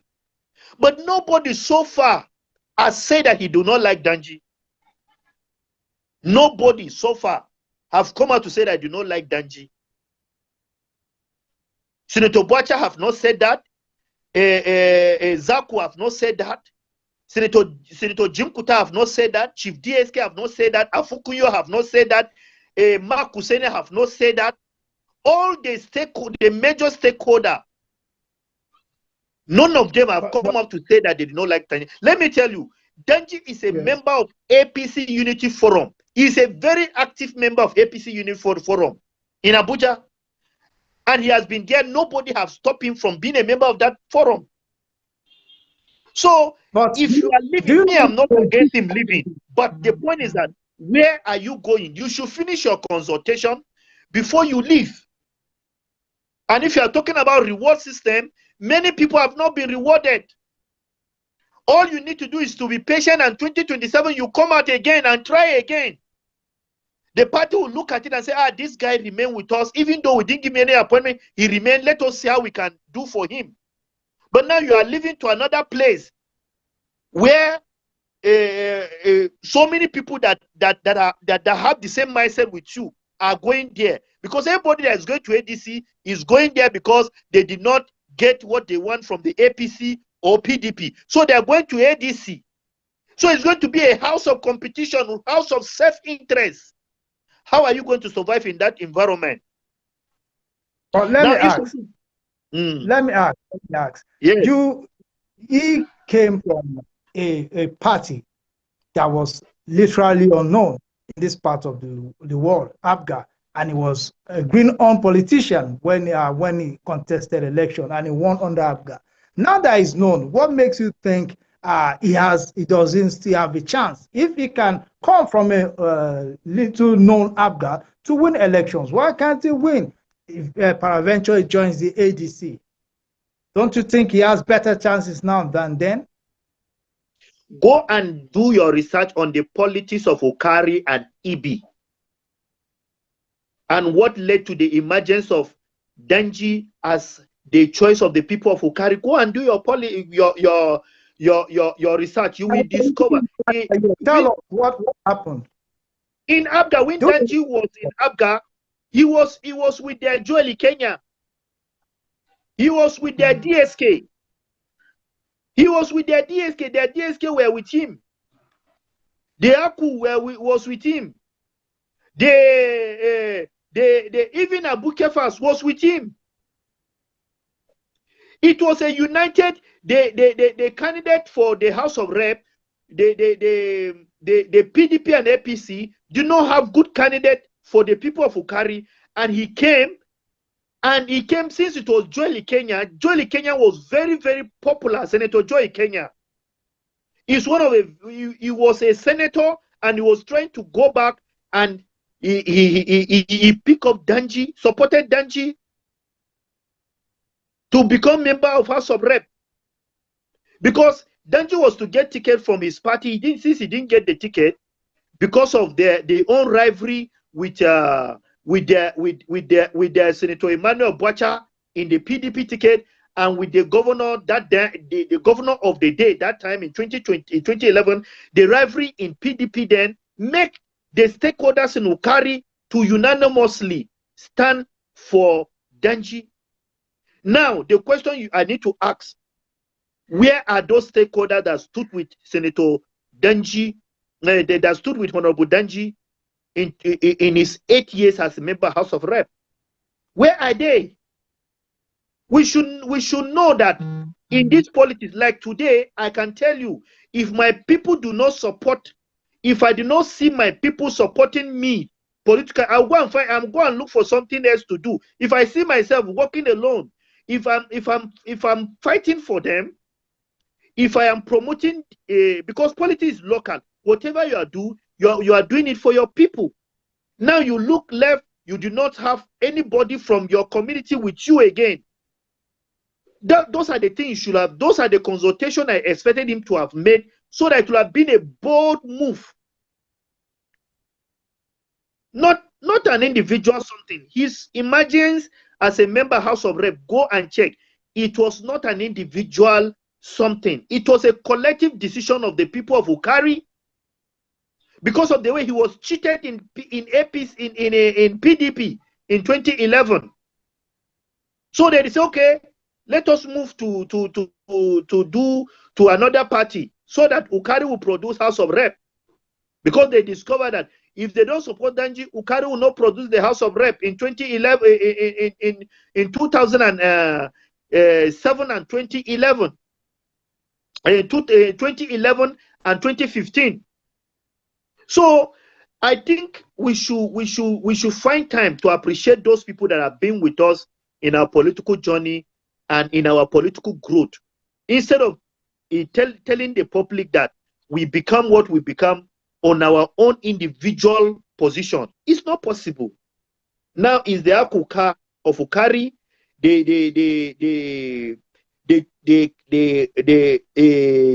But nobody so far has said that he do not like Danji. Nobody so far have come out to say that I do not like Danji. Senator Boacha have not said that. Zaku have not said that. Senator Jim Kuta have not said that. Chief DSK have not said that. Afukunyo have not said that. Mark Kusene have not said that. All the major stakeholder, none of them have come up to say that they do not like Danji. Let me tell you, Danji is a member of APC Unity Forum. He is a very active member of APC Unity Forum in Abuja. And he has been there. Nobody has stopped him from being a member of that forum. So, if you are leaving me, I'm not against him leaving. But the point is that, where are you going? You should finish your consultation before you leave. And if you are talking about reward system, many people have not been rewarded. All you need to do is to be patient, and 2027, you come out again and try again. The party will look at it and say, this guy remained with us. Even though we didn't give him any appointment, he remained. Let us see how we can do for him. But now you are leaving to another place where so many people that have the same mindset with you are going there. Because everybody that is going to ADC is going there because they did not get what they want from the APC or PDP. So they are going to ADC. So it's going to be a house of competition, a house of self-interest. How are you going to survive in that environment? But let me ask. Yes. He came from a party that was literally unknown in this part of the world, APGA, and he was a green-on politician when he contested election, and he won under APGA. Now that he's known, what makes you think he doesn't still have a chance? If he can come from a little known APGA to win elections, why can't he win? if peradventure he joins the ADC? Don't you think he has better chances now than then? Go and do your research on the politics of Ukari and Ibi and what led to the emergence of Danji as the choice of the people of Ukari. Go and do your research. You will discover. Tell us what happened. In Abga, when Danji was in Abga, he was with their Joel Kenya. He was with their DSK. He was with their DSK. Their DSK were with him. The Aku was with him. Even Abu Kefas was with him. It was a united. The candidate for the House of Rep, the PDP and APC did not have good candidate for the people of Ukari, and he came. And he came since it was Joel Kenya. Joel Kenya was very, very popular. Senator Joel Kenya. He was a senator, and he was trying to go back, and he picked up Danji, supported Danji to become member of House of Rep. Because Danji was to get ticket from his party. Since he didn't get the ticket, because of their own rivalry with their Senator Emmanuel Bwacha in the PDP ticket, and with the governor the governor of the day that time in 2011, the rivalry in PDP then make the stakeholders in Ukari to unanimously stand for Danji. Now the question I need to ask: where are those stakeholders that stood with Senator Danji, that stood with Honorable Danji in his 8 years as a member of House of Rep? Where are they? We should know that in this politics, like today, I can tell you, if my people do not support, if I do not see my people supporting me politically, I'll go and look for something else to do. If I see myself working alone, if I'm fighting for them, if I am promoting, because politics is local, whatever you are you are doing it for your people. Now you look left, you do not have anybody from your community with you again. Those are the things you should have. Those are the consultation I expected him to have made, so that it would have been a bold move. Not an individual something. His emergence as a member House of Rep, go and check. It was not an individual something. It was a collective decision of the people of Ukari, because of the way he was cheated in APC in PDP in 2011. So they say, okay, let us move to another party, so that Ukari will produce House of Rep, because they discovered that if they don't support Danji, Ukari will not produce the House of Rep in 2011, in 2007 and 2011, 2011 and 2015. So I think we should find time to appreciate those people that have been with us in our political journey and in our political growth, instead of telling the public that we become what we become on our own individual position. It's not possible. Now is the Akuka of Ukari, the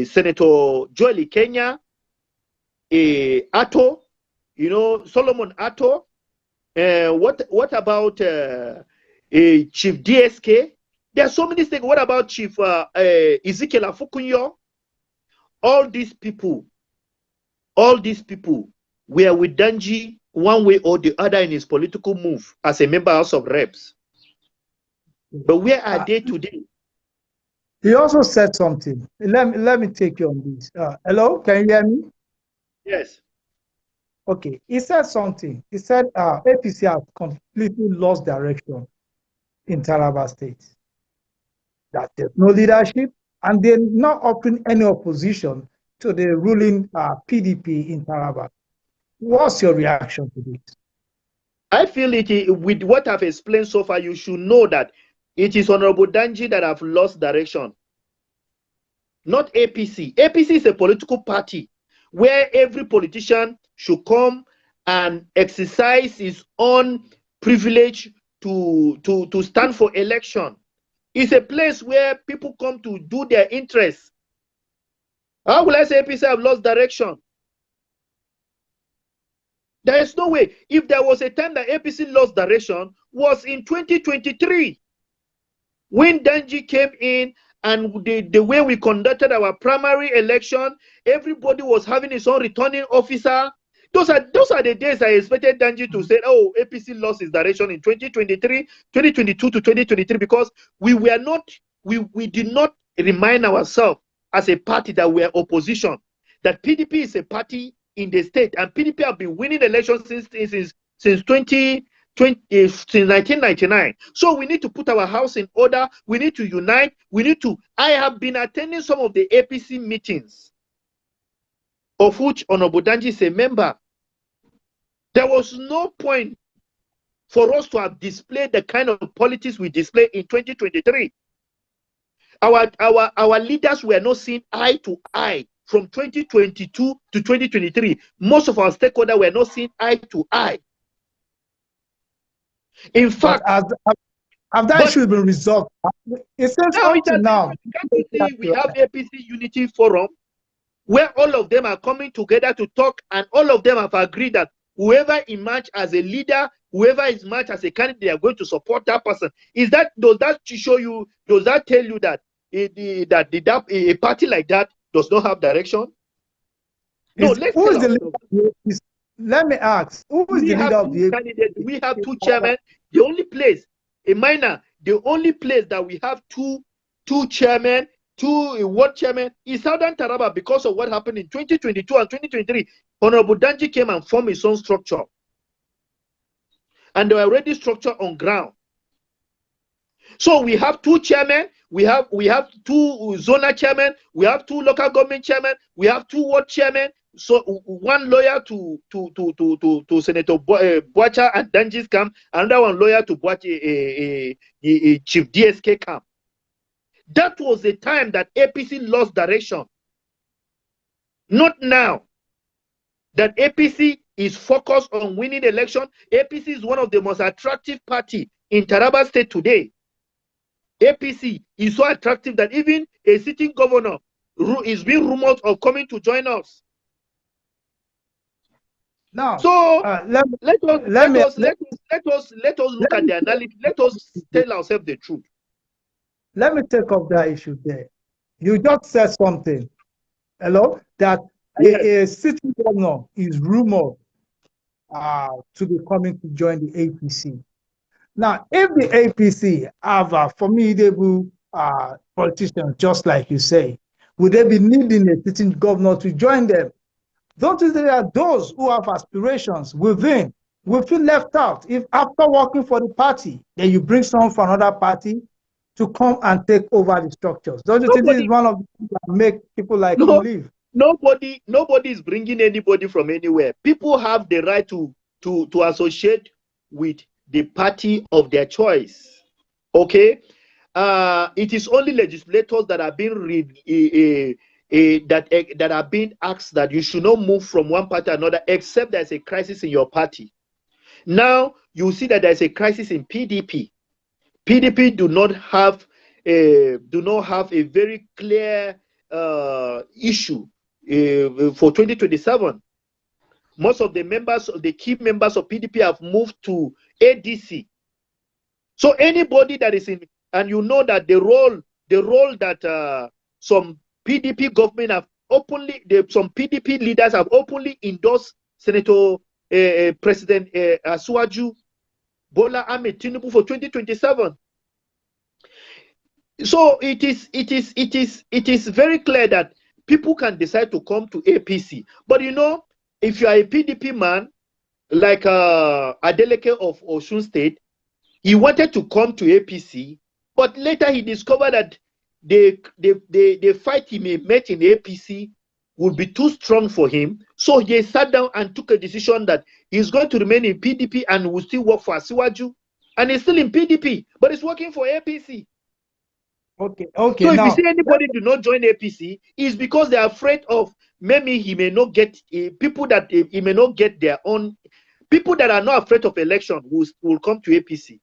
Senator Joel Kenya, Atto, Solomon Atto. What about Chief DSK? There are so many things. What about Chief Ezekiel Afukunyo? All these people were with Danji one way or the other in his political move as a member of House of Reps. But where are they today? He also said something. Let me take you on this. Hello, can you hear me? Yes. Okay. He said something. He said APC has completely lost direction in Taraba State. That there's no leadership, and they're not offering any opposition to the ruling PDP in Taraba. What's your reaction to this? I feel with what I've explained so far, you should know that it is Honorable Danji that have lost direction, not APC. APC is a political party where every politician should come and exercise his own privilege to stand for election. It's a place where people come to do their interests. How will I say APC have lost direction? There is no way. If there was a time that APC lost direction, was in 2023. When Danji came in and the way we conducted our primary election, everybody was having his own returning officer. Those are the days I expected Danji to say, oh, APC lost its direction in 2023, 2022 to 2023, because we did not remind ourselves as a party that we are opposition, that PDP is a party in the state, and PDP have been winning elections since 1999. So we need to put our house in order. We need to unite. I have been attending some of the APC meetings, of which Honorable Danji is a member. There was no point for us to have displayed the kind of politics we displayed in 2023. Our leaders were not seen eye to eye from 2022 to 2023. Most of our stakeholders were not seen eye to eye. In fact, have that issue been resolved? It seems now. We have APC Unity Forum, where all of them are coming together to talk, and all of them have agreed that whoever emerges as a leader, whoever is emerged as a candidate, they are going to support that person. Does that tell you that a party like that does not have direction? No, let me ask, who is the leader of the candidate? We have two chairmen. The only place, the only place that we have two chairmen, two ward chairmen is Southern Taraba, because of what happened in 2022 and 2023. Honorable Danji came and formed his own structure. And they were already structured on ground. So we have two chairmen, we have two zonal chairmen, we have two local government chairmen, we have two ward chairmen. So one lawyer to Senator Boacha and Danji's camp, another one lawyer to Boacha, Chief DSK camp. That was the time that APC lost direction. Not now. That APC is focused on winning the election. APC is one of the most attractive party in Taraba State today. APC is so attractive that even a sitting governor is being rumored of coming to join us. Now, so let us look at the analysis. Let us tell ourselves the truth. Let me take up that issue there. You just said something, that a sitting governor is rumored to be coming to join the APC. Now, if the APC have a formidable politician, just like you say, would they be needing a sitting governor to join them? Don't you think that those who have aspirations within will feel left out if after working for the party, then you bring someone from another party to come and take over the structures? Don't you think this is one of the things that make people like you leave? Nobody is bringing anybody from anywhere. People have the right to associate with the party of their choice. Okay? It is only legislators that are being that are being asked that you should not move from one party to another, except there's a crisis in your party. Now you see that there's a crisis in PDP. PDP do not have a very clear issue for 2027. Most of the key members of PDP have moved to ADC. So anybody that is in, and you know that the role that some PDP government have openly, some PDP leaders have openly endorsed Senator President Asiwaju Bola Ahmed Tinubu for 2027. So it is very clear that people can decide to come to APC. But you know, if you are a PDP man, like Adeleke of Osun State, he wanted to come to APC, but later he discovered that the fight he met in APC would be too strong for him. So he sat down and took a decision that he's going to remain in PDP and will still work for Asiwaju. And he's still in PDP, but he's working for APC. Okay. So if you see anybody do not join APC, it's because they're afraid of maybe he may not get people that he may not get their own. People that are not afraid of election will come to APC.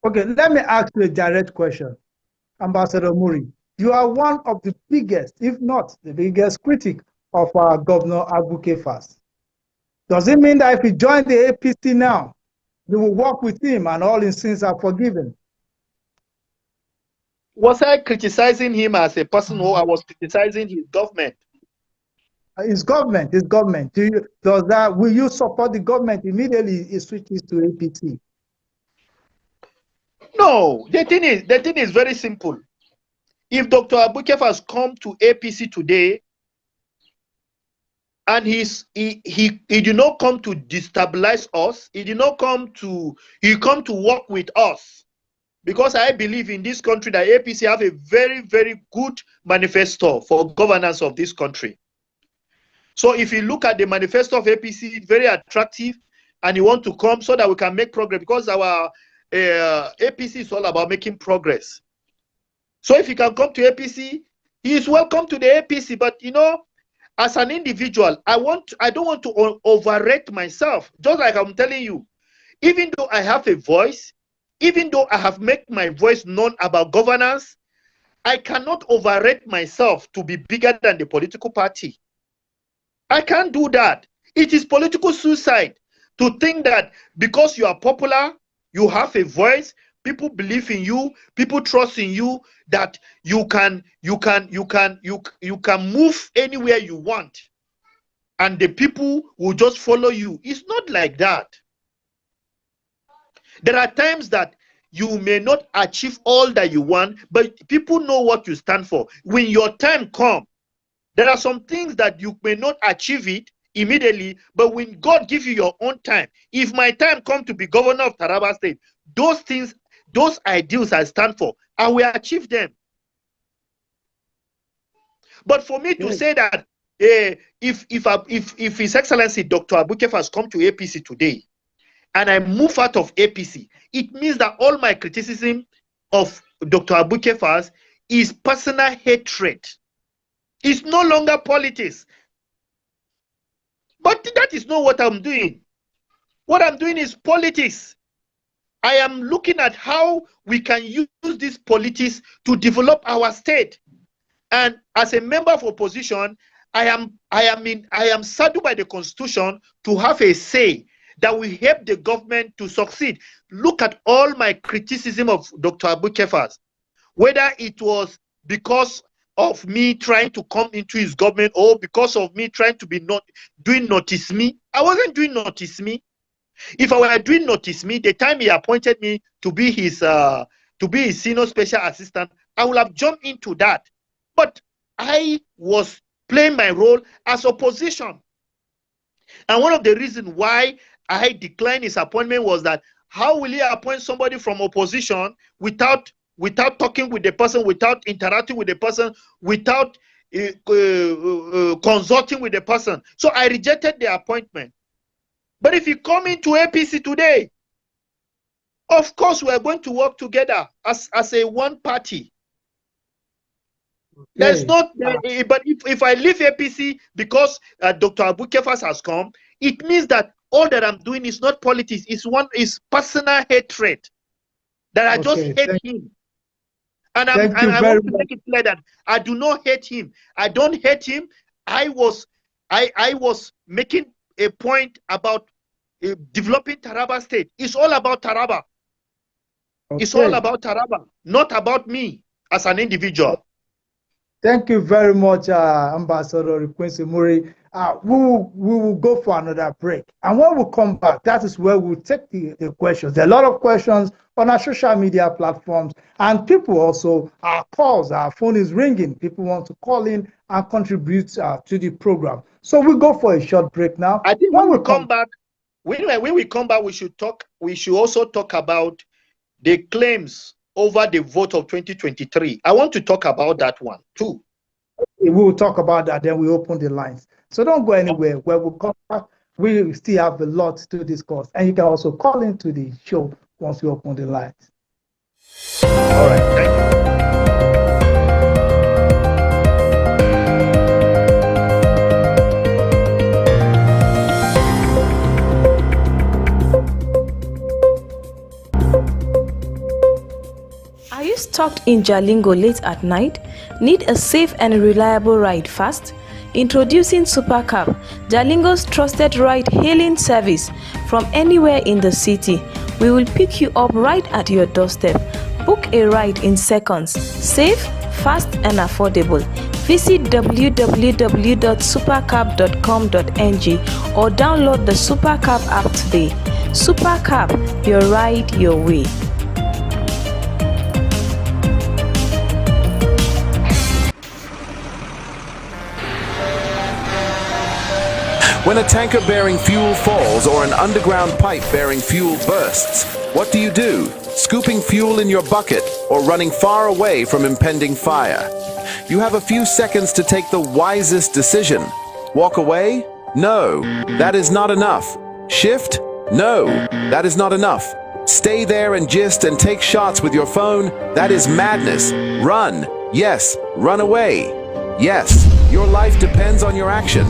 Okay, let me ask you a direct question. Ambassador Muri, you are one of the biggest, if not the biggest critic of our Governor Abu Kefas. Does it mean that if he joined the APC now, you will work with him and all his sins are forgiven? Was I criticizing him as a person, or I was criticizing his government? His government. Will you support the government immediately he switches to APC? No, the thing is very simple. If Dr. Abu Kefas come to APC today, and he did not come to destabilize us, he come to work with us, because I believe in this country that APC have a very, very good manifesto for governance of this country. So if you look at the manifesto of APC, very attractive, and you want to come so that we can make progress, because our APC is all about making progress. So if he can come to APC, he is welcome to the APC. But you know, as an individual, I don't want to overrate myself. Just like I'm telling you, even though I have a voice, even though I have made my voice known about governance, I cannot overrate myself to be bigger than the political party. I can't do that. It is political suicide to think that because you are popular, you have a voice, people believe in you, people trust in you, that you can move anywhere you want, and the people will just follow you. It's not like that. There are times that you may not achieve all that you want, but people know what you stand for. When your time comes, there are some things that you may not achieve it immediately, but when God gives you your own time, if my time comes to be governor of Taraba State, those things, those ideals I stand for, I will achieve them. But for me to say that if His Excellency Dr. Abu Kefas come to APC today, and I move out of APC, it means that all my criticism of Dr. Abu Kefas is personal hatred. It's no longer politics. But that is not what I'm doing. What I'm doing is politics. I am looking at how we can use this politics to develop our state. And as a member of opposition, I am saddled by the Constitution to have a say that will help the government to succeed. Look at all my criticism of Dr. Abu Kefas, whether it was because of me trying to come into his government or because of me trying to be not doing notice me. I wasn't doing notice me. If I were doing notice me, the time he appointed me to be his senior special assistant, I would have jumped into that. But I was playing my role as opposition. And one of the reasons why I declined his appointment was that how will he appoint somebody from opposition without talking with the person, without interacting with the person, without consulting with the person? So I rejected the appointment. But if you come into APC today, of course we are going to work together as a one party. Okay. There's not, but if I leave APC because Dr. Abu Kefas has come, it means that all that I'm doing is not politics. It's personal hatred. That I just hate him. And I want to make it clear that I do not hate him. I don't hate him. I was making a point about developing Taraba State. It's all about Taraba. Okay. It's all about Taraba, not about me as an individual. Thank you very much, Ambassador Quincy Muri. We will go for another break. And when we come back, that is where we'll take the questions. There are a lot of questions on our social media platforms. And people also, our calls, our phone is ringing. People want to call in and contribute to the program. So we'll go for a short break now. I think when we come back, when we come back, we should also talk about the claims over the vote of 2023. I want to talk about that one too. We will talk about that, then we open the lines. So don't go anywhere. Where we'll come back, we still have a lot to discuss. And you can also call into the show once we open the lines. All right, thank you. stuck in Jalingo late at night? Need a safe and reliable ride fast? Introducing Supercab, Jalingo's trusted ride-hailing service from anywhere in the city. We will pick you up right at your doorstep. Book a ride in seconds. Safe, fast and affordable. Visit www.supercab.com.ng or download the Supercab app today. Supercab, your ride your way. When a tanker bearing fuel falls or an underground pipe bearing fuel bursts, what do? Scooping fuel in your bucket or running far away from impending fire? You have a few seconds to take the wisest decision. Walk away? No, that is not enough. Shift? No, that is not enough. Stay there and gist and take shots with your phone? That is madness. Run. Yes, run away. Yes, your life depends on your action.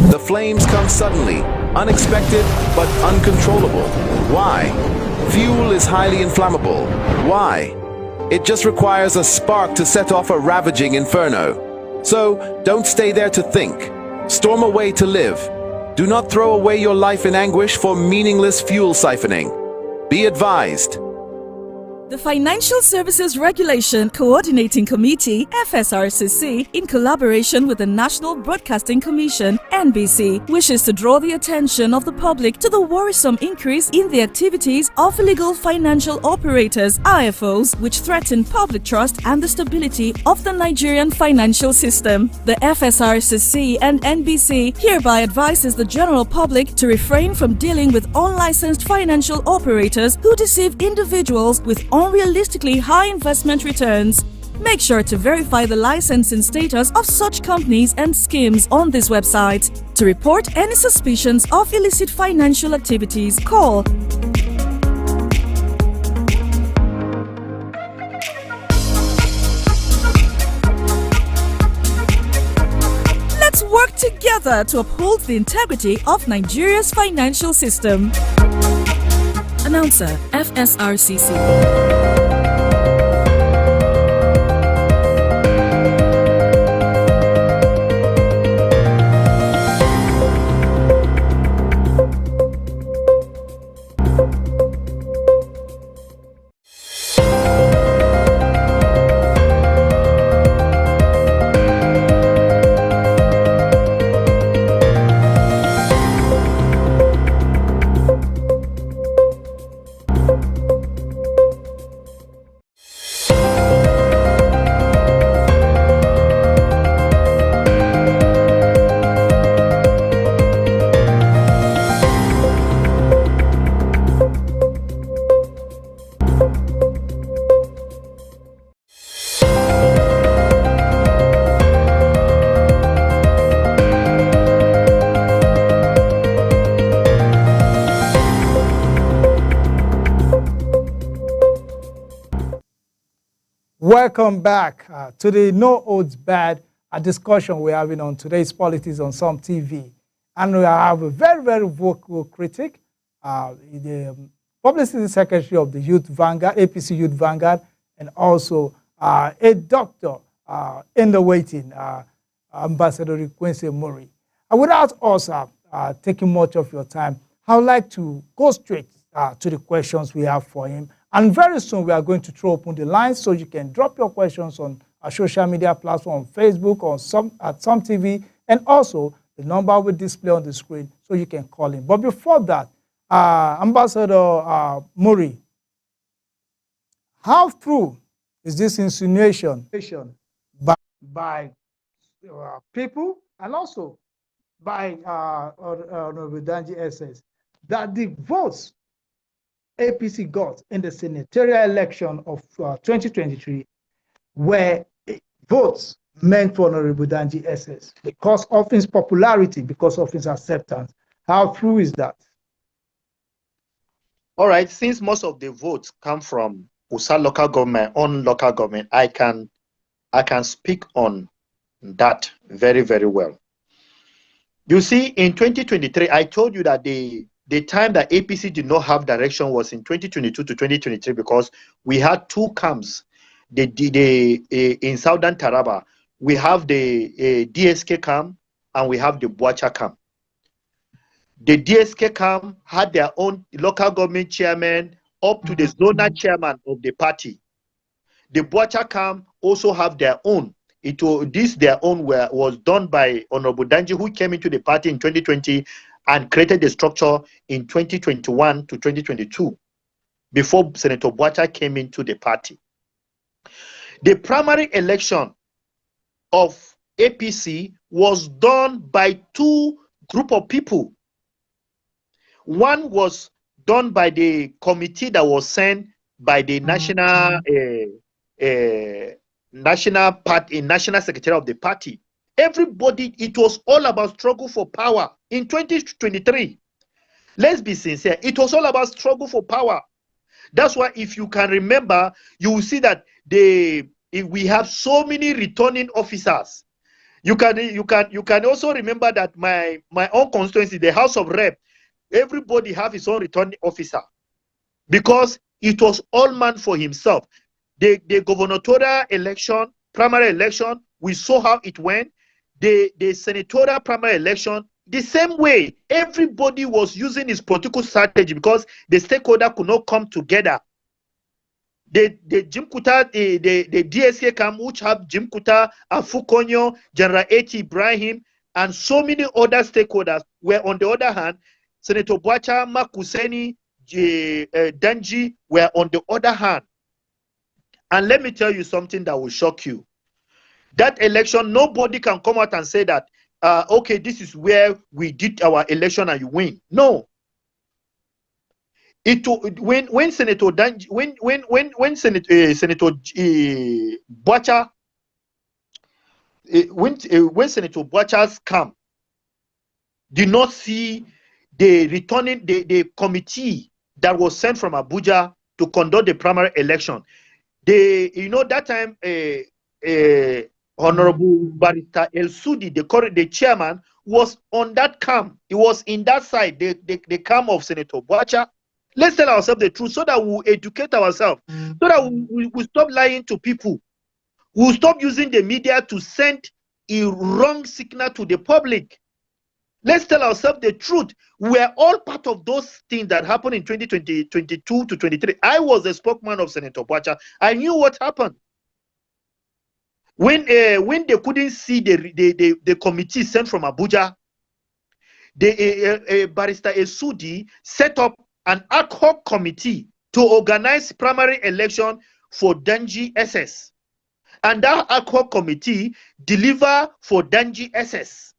The flames come suddenly, unexpected but uncontrollable. Why? Fuel is highly inflammable. Why? It just requires a spark to set off a ravaging inferno. So, don't stay there to think. Storm away to live. Do not throw away your life in anguish for meaningless fuel siphoning. Be advised. The Financial Services Regulation Coordinating Committee, FSRCC, in collaboration with the National Broadcasting Commission, NBC, wishes to draw the attention of the public to the worrisome increase in the activities of illegal financial operators, IFOs, which threaten public trust and the stability of the Nigerian financial system. The FSRCC and NBC hereby advises the general public to refrain from dealing with unlicensed financial operators who deceive individuals with unrealistically high investment returns. Make sure to verify the licensing status of such companies and schemes on this website. To report any suspicions of illicit financial activities, call Let's work together to uphold the integrity of Nigeria's financial system. Announcer, FSRCC. Welcome back to the No Odds Barred discussion we're having on today's Politics on Some TV. And we have a very, very vocal critic, the Publicity Secretary of the Youth Vanguard, APC Youth Vanguard, and also a doctor in the waiting, Ambassador Quincy Murray. Without us taking much of your time, I would like to go straight to the questions we have for him. And very soon, we are going to throw open the lines so you can drop your questions on our social media platform, Facebook, or at Some TV, and also the number will display on the screen so you can call in. But before that, Ambassador Murray, how true is this insinuation by people and also by Honorable Danji SS that the votes APC got in the senatorial election of 2023 were votes meant for Honorable Danji SS because of his popularity, because of his acceptance? How true is that? All right, since most of the votes come from USA local government, on local government, I can speak on that very, very well. You see, in 2023, I told you that the time that APC did not have direction was in 2022 to 2023 because we had two camps. in Southern Taraba, we have the DSK camp and we have the Bwacha camp. The DSK camp had their own local government chairman up to the zonal chairman of the party. The Bwacha camp also have their own. Their own was done by Honorable Danji, who came into the party in 2020 and created the structure in 2021 to 2022 before Senator Bwacha came into the party. The primary election of APC was done by two group of people. One was done by the committee that was sent by the national secretary of the party. Everybody, it was all about struggle for power in 2023. Let's be sincere, it was all about struggle for power. That's why, if you can remember, you will see that we have so many returning officers. You can also remember that my own constituency, the House of Rep, everybody have his own returning officer, because it was all man for himself. The gubernatorial election, primary election, we saw how it went. The senatorial primary election, the same way. Everybody was using his political strategy because the stakeholder could not come together. The Jim Kuta, the DSK camp, which have Jim Kuta, Afukonyo, General A.T. Ibrahim, and so many other stakeholders, were on the other hand, Senator Bwacha, Makuseni, Danji were on the other hand. And let me tell you something that will shock you. That election, nobody can come out and say that, okay, this is where we did our election and you win. No. When Senator Danji, when Senator Bwacha, when Senator Bwacha's camp did not see the returning the committee that was sent from Abuja to conduct the primary election, that time Honorable Barrister El Sudi, the chairman, was on that camp. He was in that side, the camp of Senator Bwacha. Let's tell ourselves the truth so that we'll educate ourselves, so that we'll stop lying to people. We'll stop using the media to send a wrong signal to the public. Let's tell ourselves the truth. We're all part of those things that happened in 2020, 22 to 23. I was the spokesman of Senator Bwacha. I knew what happened. When they couldn't see the committee sent from Abuja, Barrister Esudi set up an ad hoc committee to organize primary election for Danji SS. And that ad hoc committee deliver for Danji SS.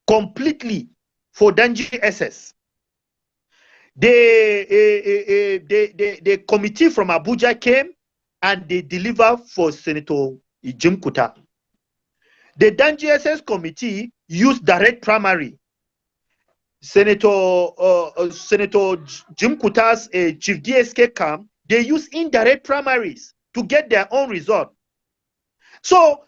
Completely for Danji SS. The committee from Abuja came and they deliver for Senator Jim Kuta. The Danji SS committee used direct primary. Senator Jim Kuta's chief DSK camp, they use indirect primaries to get their own result. So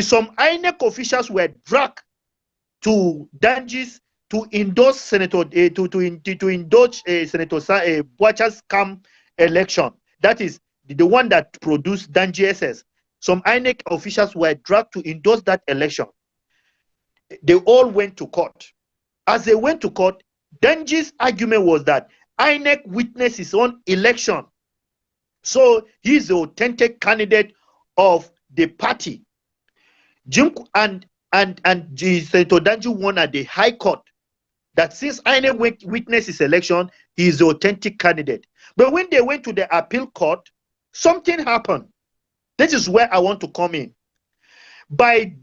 some INEC officials were dragged to Danji's to endorse Senator to endorse Senator Bwacha's camp election. That is the one that produced Danji SS. Some INEC officials were dragged to endorse that election. They all went to court. As they went to court, Danji's argument was that INEC witnessed his own election, so he's the authentic candidate of the party. Senator Danji won at the High Court that since INEC witnessed his election, he is the authentic candidate. But when they went to the appeal court, something happened. This is where I want to come in. By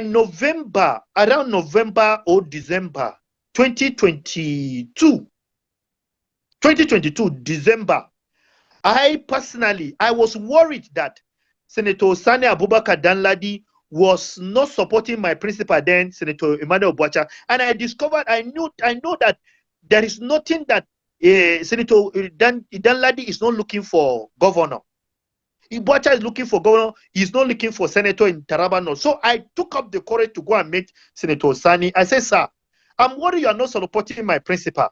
November, around November or December 2022, December, I was worried that Senator Sani Abubakar Danladi was not supporting my principal then, Senator Emmanuel Bwacha, and I know that there is nothing that Senator Danladi is not looking for governor. If Bwacha is looking for governor, he's not looking for senator in Taraba North. So I took up the courage to go and meet Senator Sani. I said, sir, I'm worried you are not supporting my principal.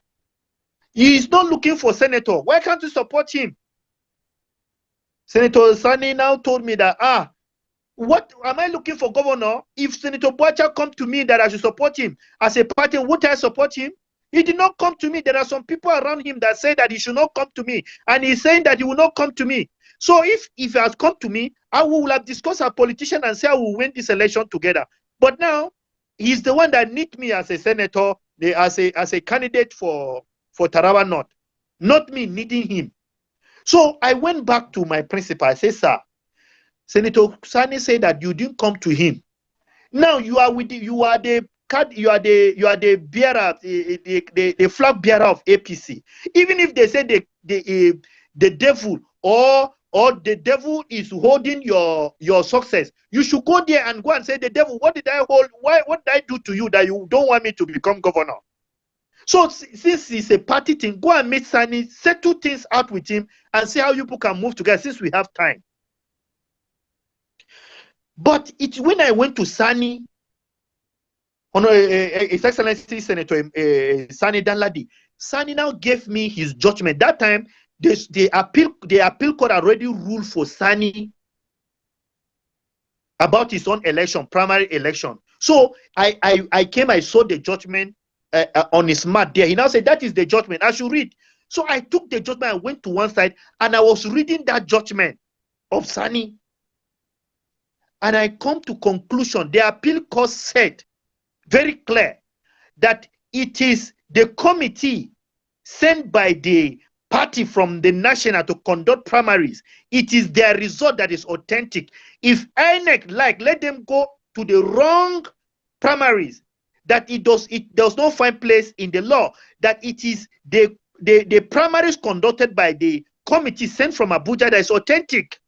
He is not looking for senator. Why can't you support him? Senator Sani now told me that, what am I looking for governor? If Senator Boacha come to me that I should support him as a party, would I support him? He did not come to me. There are some people around him that say that he should not come to me. And he's saying that he will not come to me. So if he has come to me, I will have discussed our politician and say I will win this election together. But now, he's the one that needs me as a senator, as a candidate for Taraba North, not me needing him. So I went back to my principal. I said, sir, Senator Sani said that you didn't come to him. Now you are the bearer, the flag bearer of APC. Even if they say the devil or the devil is holding your success, you should go there and go and say, the devil, what did I hold? What did I do to you that you don't want me to become governor? So since it's a party thing, go and meet Sani, settle things out with him, and see how you people can move together since we have time. But it's when I went to Sani, His Excellency Senator Sani Danladi, Sani now gave me his judgment. That time, the appeal court already ruled for Sani about his own election, primary election. So I came, I saw the judgment on his mat there. He now said, that is the judgment, I should read. So I took the judgment, I went to one side, and I was reading that judgment of Sani. And I come to conclusion, the appeal court said very clear that it is the committee sent by the party from the national to conduct primaries. It is their result that is authentic. If INEC let them go to the wrong primaries, that it does not find place in the law, that it is the primaries conducted by the committee sent from Abuja that is authentic.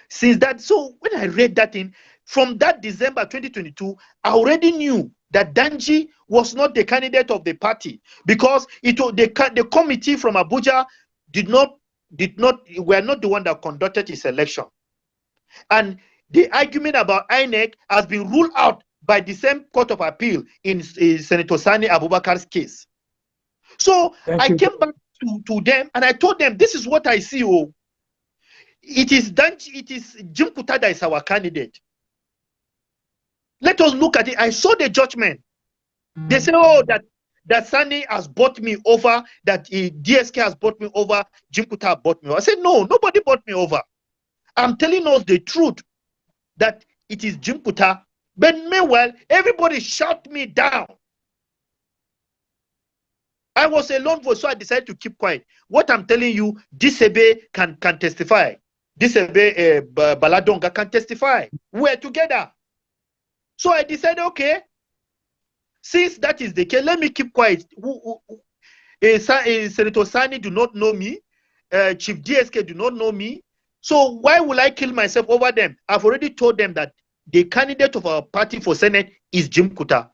Since that, so when I read that in, from that December 2022, I already knew that Danji was not the candidate of the party, because the committee from Abuja were not the one that conducted his election. And the argument about INEC has been ruled out by the same Court of Appeal in Senator Sani Abubakar's case. So I came back to them and I told them, this is what I see. Oh, it is Jim Kuta that is our candidate. Let us look at it. I saw the judgment. They say, oh, that Sani has bought me over, that DSK has bought me over, Jim Kuta bought me over. I said, no, nobody bought me over. I'm telling us the truth, that it is Jim Kuta. But meanwhile, everybody shut me down. I was a lone vote, so I decided to keep quiet. What I'm telling you, Disebe can testify. Disebe Baladonga can testify. We're together. So I decided, okay, since that is the case, let me keep quiet. Senator Sani do not know me. Chief DSK do not know me. So why will I kill myself over them? I've already told them that the candidate of our party for Senate is Jim Kuta.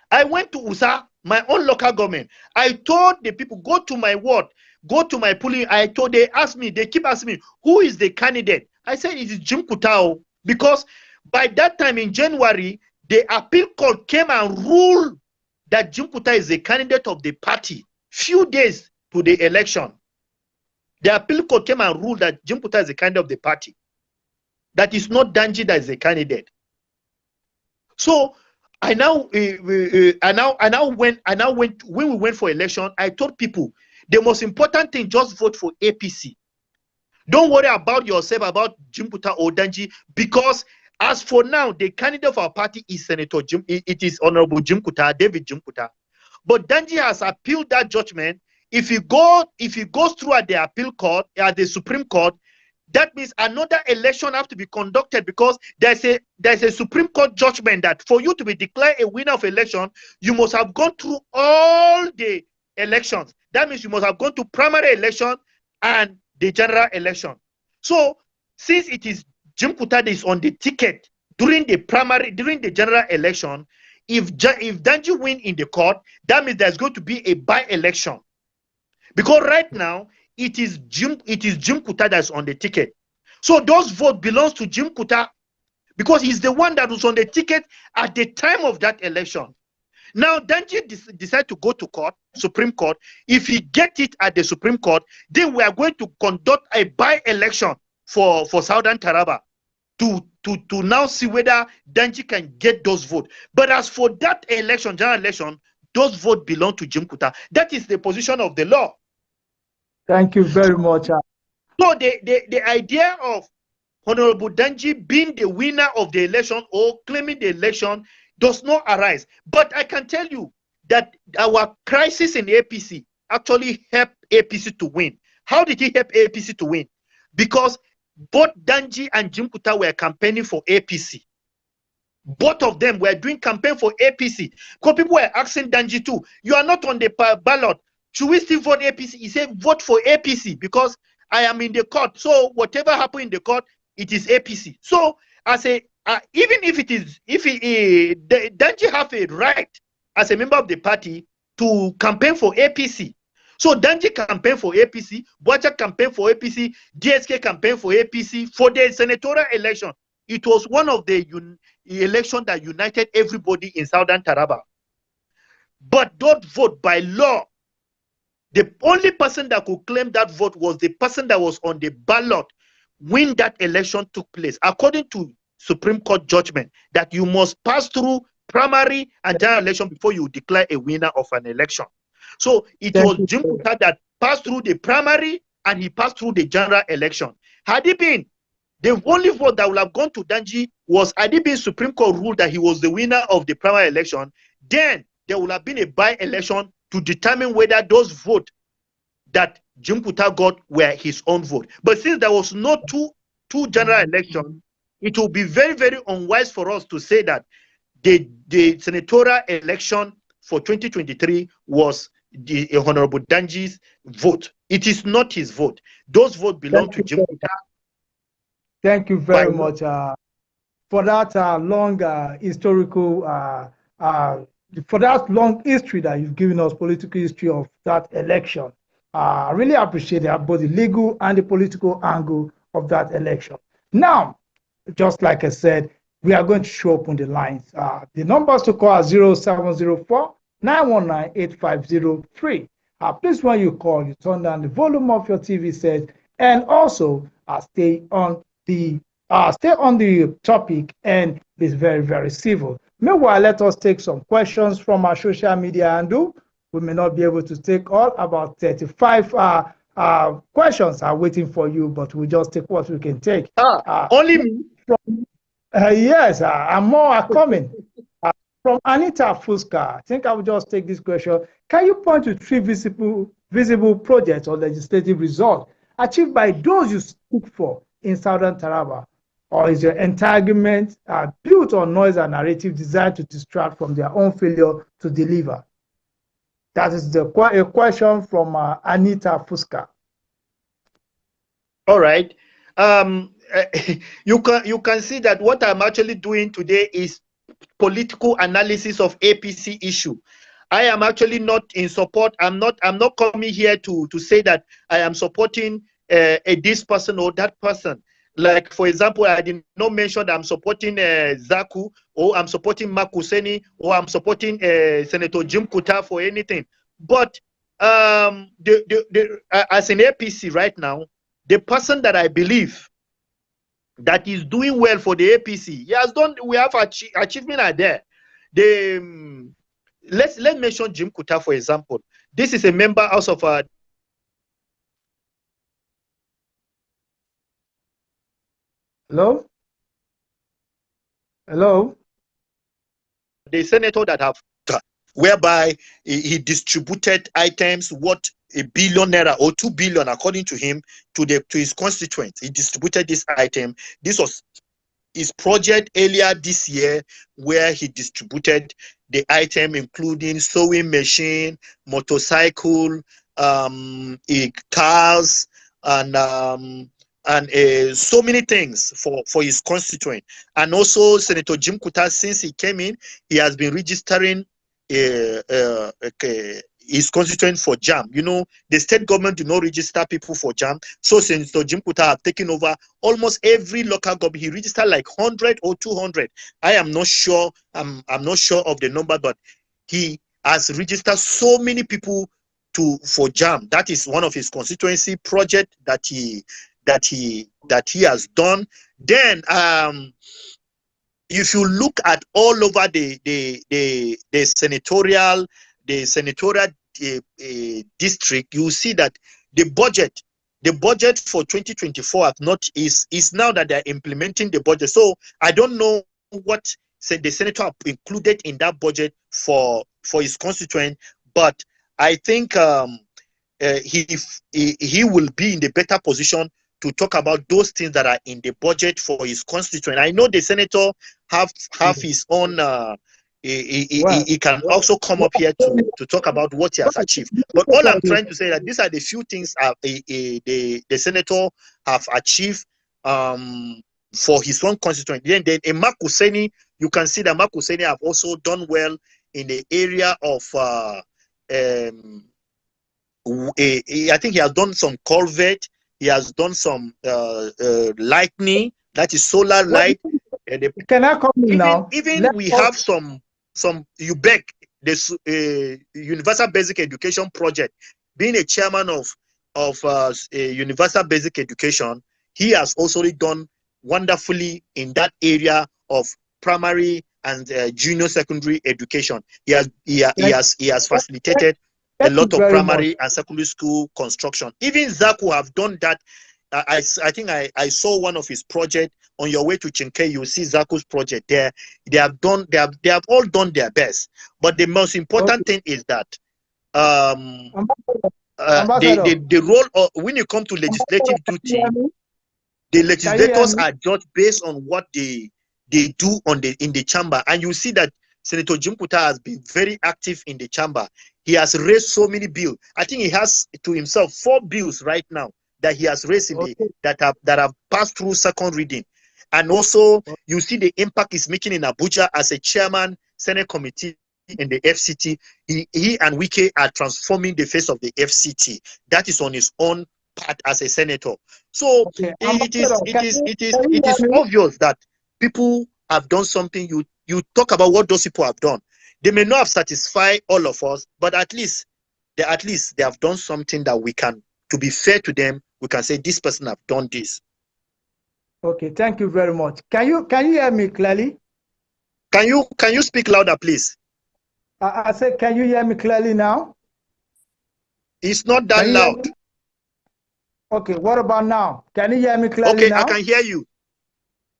I went to USA, my own local government. I told the people, go to my ward, go to my polling. They keep asking me, who is the candidate? I said, it is Jim Kuta, because by that time in January, the appeal court came and ruled that Jim Kuta is the candidate of the party. Few days to the election, the appeal court came and ruled that Jim Kuta is the candidate of the party. That is not Danji that is the candidate. So when we went for election, I told people the most important thing, just vote for APC. Don't worry about yourself about Jim Kuta or Danji, because as for now, the candidate of our party is Senator Jim. It is Honorable Jim Kuta, David Jim Kuta. But Danji has appealed that judgment. If he goes through at the appeal court, at the Supreme Court, that means another election have to be conducted, because there's a Supreme Court judgment that for you to be declared a winner of election, you must have gone through all the elections. That means you must have gone to primary election and the general election. So since it is Jim Kuta that is on the ticket during the general election, if Danji win in the court, that means there's going to be a by-election. Because right now, it is Jim Kuta that's on the ticket. So those votes belongs to Jim Kuta, because he's the one that was on the ticket at the time of that election. Now, Danji decide to go to court, Supreme Court. If he get it at the Supreme Court, then we are going to conduct a by-election for Southern Taraba to now see whether Danji can get those votes. But as for that election, general election, those votes belong to Jim Kuta. That is the position of the law. Thank you very much. So the idea of Honorable Danji being the winner of the election or claiming the election does not arise. But I can tell you that our crisis in APC actually helped APC to win. How did he help APC to win? Because both Danji and Jim Kuta were campaigning for APC. Both of them were doing campaign for APC. Because people were asking Danji too, you are not on the ballot. Should we still vote APC? He said, vote for APC because I am in the court. So whatever happened in the court, it is APC. So I say, even if it is, Danji have a right as a member of the party to campaign for APC. So Danji campaign for APC, Boacha campaign for APC, DSK campaign for APC for the senatorial election. It was one of the election that united everybody in Southern Taraba. But that vote by law, the only person that could claim that vote was the person that was on the ballot when that election took place, according to Supreme Court judgment, that you must pass through primary and general election before you declare a winner of an election. So it was Jim Kuta that passed through the primary and he passed through the general election. Had it been, the only vote that would have gone to Danji was, had it been Supreme Court ruled that he was the winner of the primary election, then there would have been a by-election to determine whether those votes that Jim Kuta got were his own vote. But since there was no two general elections, it will be very, very unwise for us to say that the senatorial election for 2023 was the Honorable Danji's vote. It is not his vote. Those votes belong to Jim Kuta. Thank you very much for that long historical, for that long history that you've given us, political history of that election. I really appreciate that, both the legal and the political angle of that election. Now, just like I said, we are going to show up on the lines. The numbers to call are 0704-919-8503. Please, when you call, you turn down the volume of your TV set, and also stay on the topic and be very, very civil. Meanwhile, let us take some questions from our social media handle. We may not be able to take all, about 35 questions are waiting for you, but we'll just take what we can take. Only me? Yes, and more are coming. From Anita Fuska, I think I will just take this question. Can you point to 3 visible projects or legislative results achieved by those you speak for in Southern Taraba? Or is your entanglement built on noise and narrative designed to distract from their own failure to deliver? That is a question from Anita Fuska. All right. You can see that what I'm actually doing today is political analysis of APC issue. I am actually not in support. I'm not coming here to say that I am supporting this person or that person. Like, for example, I did not mention that I'm supporting Zaku, or I'm supporting Makuseni, or I'm supporting Senator Jim Kuta for anything. But as an APC right now, the person that I believe that is doing well for the APC, he has done. We have achievement are there. Let's mention Jim Kuta, for example. This is a member House of Hello? Hello? The senator that have, whereby he distributed items worth $1 billion or 2 billion, according to him, to his constituents. He distributed this item. This was his project earlier this year, where he distributed the item, including sewing machine, motorcycle, cars, and so many things for his constituent. And also Senator Jim Kuta, since he came in, he has been registering his constituent for JAM. You know, the state government do not register people for JAM. So Senator Jim Kuta have taken over almost every local government. He registered like 100 or 200. I am not sure. I'm not sure of the number, but he has registered so many people for JAM. That is one of his constituency project that he has done. Then if you look at all over the senatorial district, you see that the budget for 2024 is now that they're implementing the budget. So I don't know what the senator have included in that budget for his constituent, but I think he will be in the better position to talk about those things that are in the budget for his constituent. I know the senator have his own. He can also come up here to talk about what he has achieved. But all I'm trying to say that these are the few things the senator have achieved for his own constituent. Then Mark Hussaini, you can see that Mark Hussaini have also done well in the area of I think he has done some culvert. He has done some lightning, that is solar light. Can I come in now? Even we have some UBEC, this Universal Basic Education Project. Being a chairman of Universal Basic Education, he has also done wonderfully in that area of primary and junior secondary education. He has facilitated a lot of primary and secondary school construction. Even ZACU have done that. I think I saw one of his projects on your way to Chinke. You see ZACU's project there. They have all done their best. But the most important thing is that the role of, when you come to legislative duty, the legislators are judged based on what they do in the chamber, and you see that Senator Jim Kuta has been very active in the chamber. He has raised so many bills. I think he has to himself 4 bills right now that he has raised that have passed through second reading. And also, you see the impact he's making in Abuja as a chairman, Senate committee in the FCT. He and Wike are transforming the face of the FCT. That is on his own part as a senator. So it is obvious that people have done something. You talk about what those people have done. They may not have satisfied all of us, but at least they have done something that we can, to be fair to them, we can say this person have done this. Okay, thank you very much. Can you hear me clearly? Can you speak louder, please? I said, can you hear me clearly now? It's not that loud. Okay, what about now? Can you hear me clearly now? Okay, I can hear you.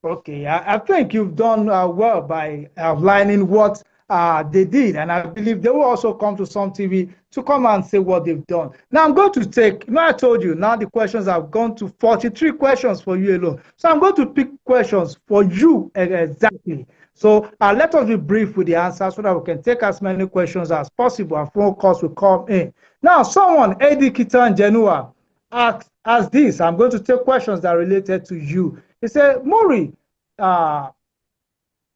Okay, I think you've done well by outlining what they did, and I believe they will also come to Some TV to come and say what they've done. Now I'm going to take, I told you, now the questions have gone to 43 questions for you alone. So I'm going to pick questions for you exactly. So let us be brief with the answers so that we can take as many questions as possible and phone calls will come in. Now someone, Eddie Kitan Genua, asked this. I'm going to take questions that are related to you. He said, Mori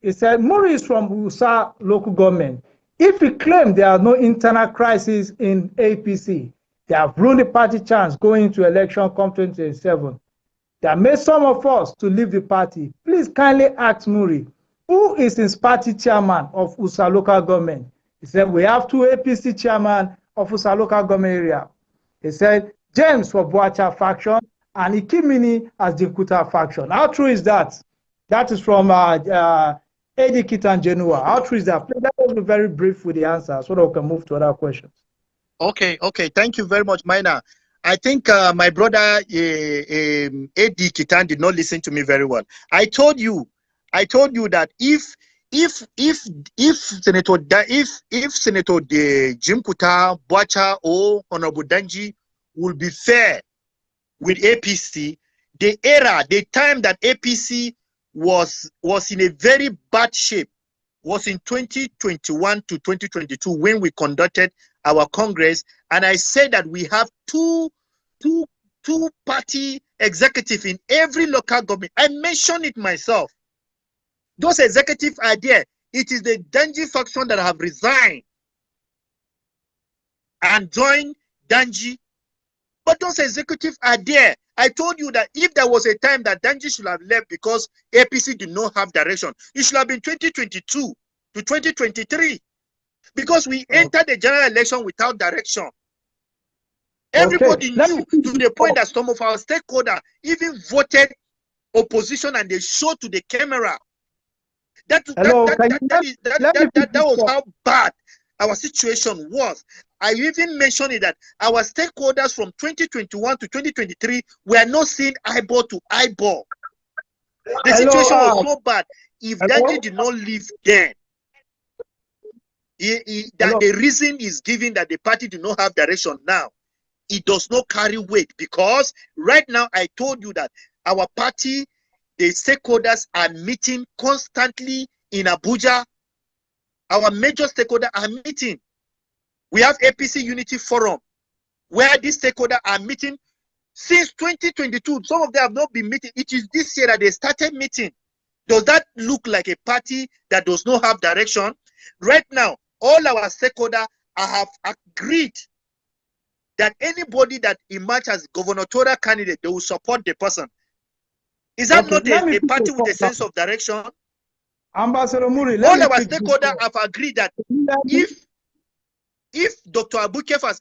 is from USA local government. If he claimed there are no internal crisis in APC, they have ruined the party chance going into election come 2027. They have made some of us to leave the party. Please kindly ask Muri, who is his party chairman of USA local government? He said, we have 2 APC chairman of USA local government area. He said, James for Boacha faction and Ikimini as the Kuta faction. How true is that? That is from Eddie Kitan Genua. How true is that? Please let us be very brief with the answer so that we can move to other questions. Okay. Thank you very much, Maina. I think my brother Eddie Kitan did not listen to me very well. I told you that if Senator Jim Kuta, Boacha, or Honorable Danji will be fair with APC, the time that APC was in a very bad shape was in 2021 to 2022 when we conducted our Congress, and I said that we have two party executive in every local government. I mentioned it myself. Those executives are there. It is the Danji faction that have resigned and joined Danji. But those executives are there. I told you that if there was a time that Danji should have left because APC did not have direction, it should have been 2022 to 2023. because we entered the general election without direction. Everybody knew, to the point that some of our stakeholders even voted opposition, and they showed to the camera. That was how bad our situation was. I even mentioned it that our stakeholders from 2021 to 2023 were not seeing eyeball to eyeball. The situation was so bad. If Danji did not leave then, the reason is given that the party did not have direction now. It does not carry weight, because right now I told you that our party, the stakeholders are meeting constantly in Abuja. Our major stakeholders are meeting. We have APC Unity Forum, where these stakeholders are meeting since 2022. Some of them have not been meeting. It is this year that they started meeting. Does that look like a party that does not have direction? Right now, all our stakeholders have agreed that anybody that emerges as gubernatorial candidate, they will support the person. Is that not a party with a sense of direction? Ambassador Muri, all our stakeholders have agreed that if Dr. Abu Kefas,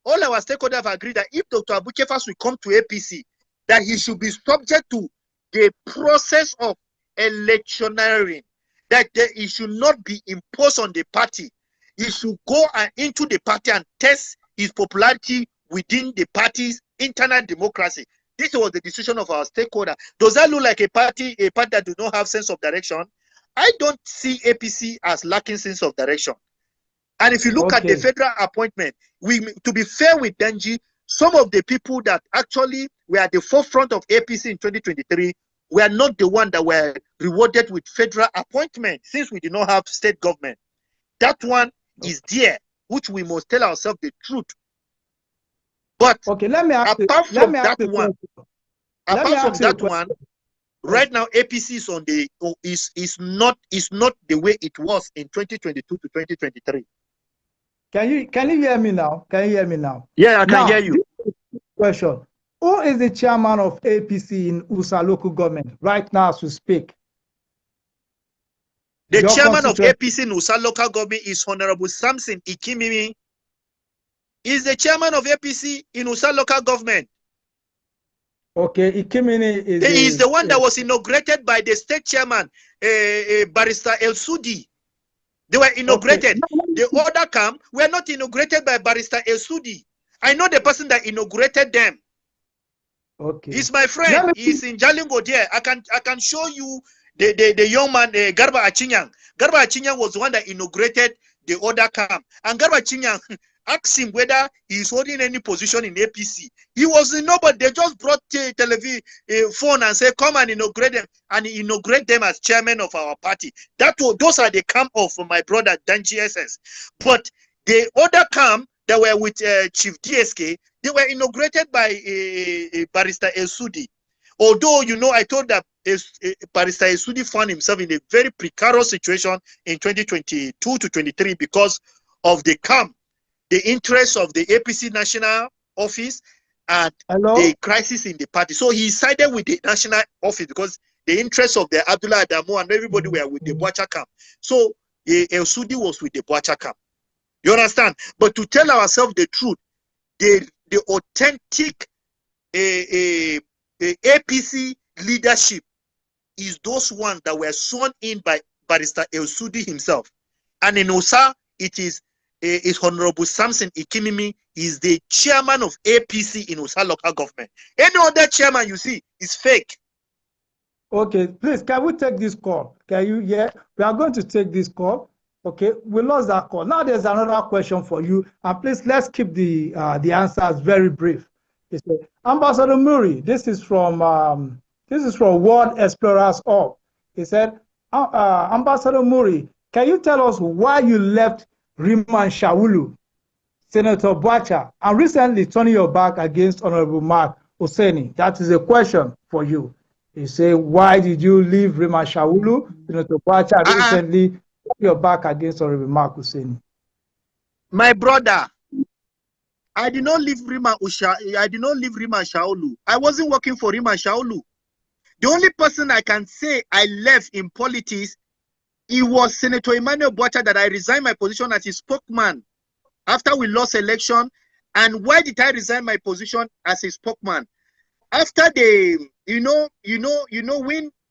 all our stakeholders have agreed that if Dr. Abu Kefas will come to APC, that he should be subject to the process of electioneering, that he should not be imposed on the party. He should go into the party and test his popularity within the party's internal democracy. This was the decision of our stakeholder. Does that look like a party that do not have sense of direction? I don't see APC as lacking sense of direction. And if you look at the federal appointment, to be fair with Danji, some of the people that actually were at the forefront of APC in 2023 were not the one that were rewarded with federal appointment, since we did not have state government. That one is there, which we must tell ourselves the truth. But apart from that one, right now APC is on the is not the way it was in 2022 to 2023. Can you hear me now? Can you hear me now? Yeah, I can hear you. Question: who is the chairman of APC in Usa local government right now as we speak? The chairman of APC in Usa local government is Honorable Samson Ikimimi. Is the chairman of APC in Usa local government. Okay, Ikimini is the one that was inaugurated by the state chairman, Barrister El Sudi. They were inaugurated. The other camp were not inaugurated by Barrister El Sudi. I know the person that inaugurated them. Okay, he's my friend. He's in Jalingo there. I can show you the young man, Garba Achinyang. Garba Achinyang was the one that inaugurated the other camp, and Garba Achinyang asked him whether he's holding any position in APC. He was nobody. They just brought phone and said, come and inaugurate them. And he inaugurated them as chairman of our party. Those are the camp of my brother Danji SS. But the other camp that were with Chief DSK, they were inaugurated by Barrister El Sudi. Although, I told that Barrister El Sudi found himself in a very precarious situation in 2022 to 23 because of the camp, the interest of the APC national office, and the crisis in the party. So he sided with the national office because the interest of the Abdullah Adamu and everybody were with the Boacha camp. So El Sudi was with the Boacha camp. You understand? But to tell ourselves the truth, the authentic APC leadership is those ones that were sworn in by Barrister El Sudi himself. And in Osa, it is Honorable Samson Ikimimi is the chairman of APC in Usa local government. Any other chairman you see is fake. Okay, please, can we take this call? Can you? Yeah, we are going to take this call. Okay, we lost that call. Now there's another question for you, and please let's keep the answers very brief. Ambassador Muri, this is from World Explorers Org. He said, Ambassador Muri, can you tell us why you left Rima Shaulu, Senator Boacha, and recently turning your back against Honorable Mark Oseni? That is a question for you. He said, why did you leave Rima Shaulu, Senator Boacha, and recently turn your back against Honorable Mark Oseni? My brother, I did not leave Rima Shaulu. I wasn't working for Rima Shaulu. The only person I can say I left in politics it was Senator Emmanuel Boacha that I resigned my position as his spokesman after we lost election. And why did I resign my position as a spokesman? After the,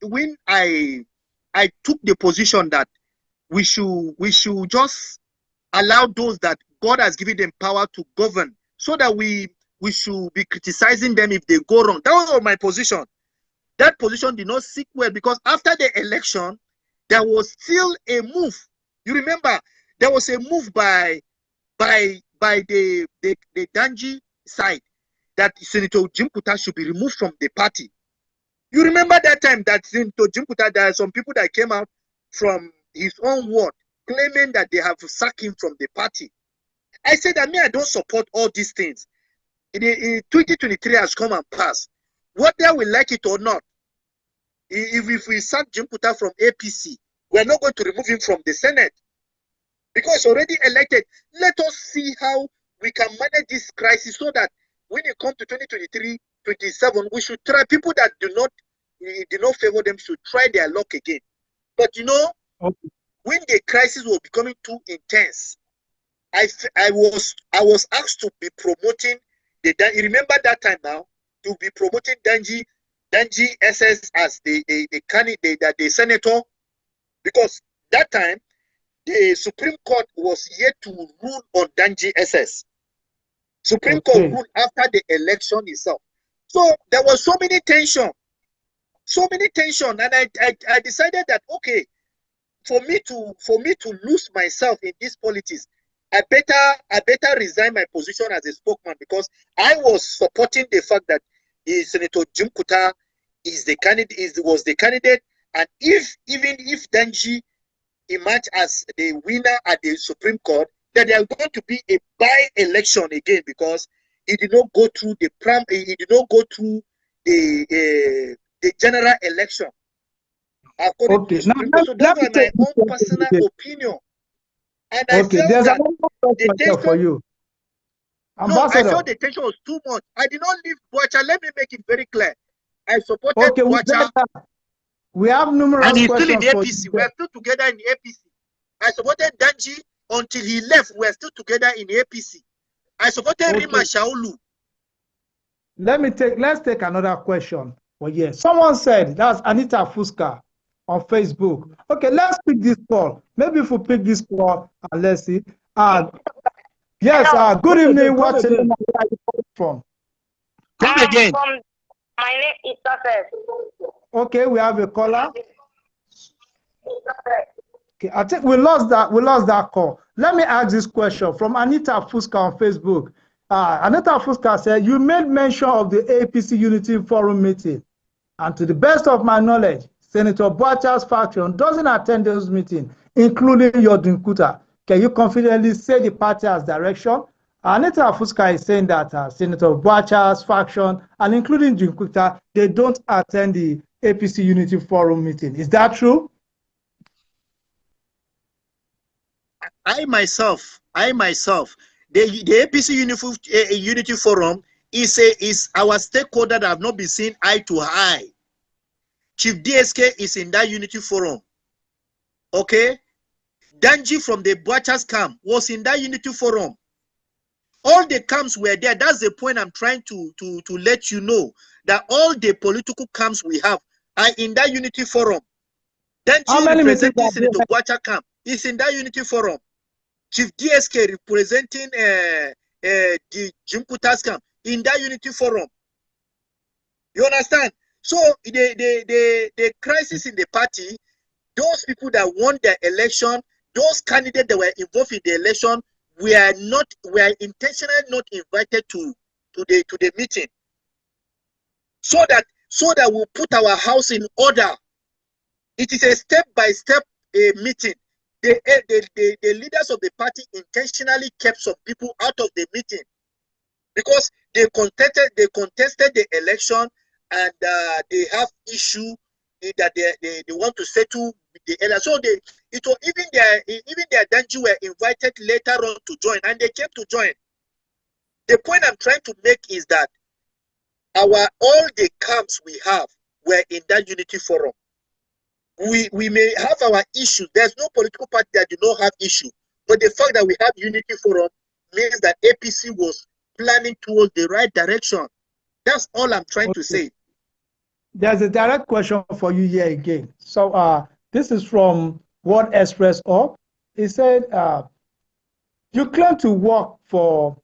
when I took the position that we should just allow those that God has given them power to govern, so that we should be criticizing them if they go wrong. That was my position. That position did not sit well, because after the election, there was still a move. You remember, there was a move by the Danji side that Senator Jim Kuta should be removed from the party. You remember that time that Senator Jim Kuta, there are some people that came out from his own ward claiming that they have sacked him from the party. I said that I don't support all these things. In 2023 has come and passed. Whether we like it or not, if we sack Jim Kuta from APC, we're not going to remove him from the Senate, because he's already elected. Let us see how we can manage this crisis, so that when it comes to 2023-27, we should try. People that do not favor them should try their luck again. But when the crisis was becoming too intense, I was asked to be promoting you remember that time now, to be promoting Danji SS as the candidate, the senator, because that time the Supreme Court was yet to rule on Danji SS. Supreme Court ruled after the election itself. So there was so many tension, and I decided that for me to lose myself in this politics, I better resign my position as a spokesman, because I was supporting the fact that Senator Jim Kuta was the candidate, and even if Danji emerged as the winner at the Supreme Court, that there are going to be a by-election again, because he did not go through the general election. According to the Supreme Court. So that's my own personal opinion. And I felt there's that another question for you. Ambassador. No, I felt the tension was too much. I did not leave Boacha. Let me make it very clear. I supported Boacha. We have numerous and he's questions. Still in the APC. We are still together in the APC. I supported Danji until he left. We are still together in the APC. I supported Rima Shaulu. Let's take another question. Well, yes. Someone said, that's Anita Fuska on Facebook. Okay, let's pick this call. Maybe if we pick this call, and let's see. Yes, good evening. What's your name? Where are you from? Come again. My name is Joseph. Okay, we have a caller. Okay, I think we lost that call. Let me ask this question from Anita Fuska on Facebook. Anita Fuska said, you made mention of the APC Unity Forum meeting, and to the best of my knowledge, Senator Boacha's faction doesn't attend those meetings, including your Dinkuta. Can you confidently say the party has direction? Anita Fuska is saying that Senator Boacha's faction, and including Dinkuta, they don't attend the APC Unity Forum meeting. Is that true? I myself, the APC Unity Forum is our stakeholder that have not been seen eye to eye. Chief DSK is in that Unity Forum. Okay? Danji from the Boacha's camp was in that Unity Forum. All the camps were there. That's the point I'm trying to let you know, that all the political camps we have are in that Unity Forum. Danji representing Senator Boacha camp is in that Unity Forum. Chief DSK representing the Jim Kuta's camp in that Unity Forum. You understand? So the crisis in the party, those people that won the election, those candidates that were involved in the election, were intentionally not invited to the meeting, so that we'll put our house in order. It is a step-by-step meeting. The leaders of the party intentionally kept some people out of the meeting because they contested the election, and they have issue that they want to settle with the election. So even their Danji were invited later on to join, and they came to join. The point I'm trying to make is that all the camps we have were in that Unity Forum. we may have our issues. There's no political party that do not have issue. But the fact that we have Unity Forum means that APC was planning towards the right direction. That's all I'm trying to say. There's a direct question for you here again. So this is from World Express Up. He said, you claim to work for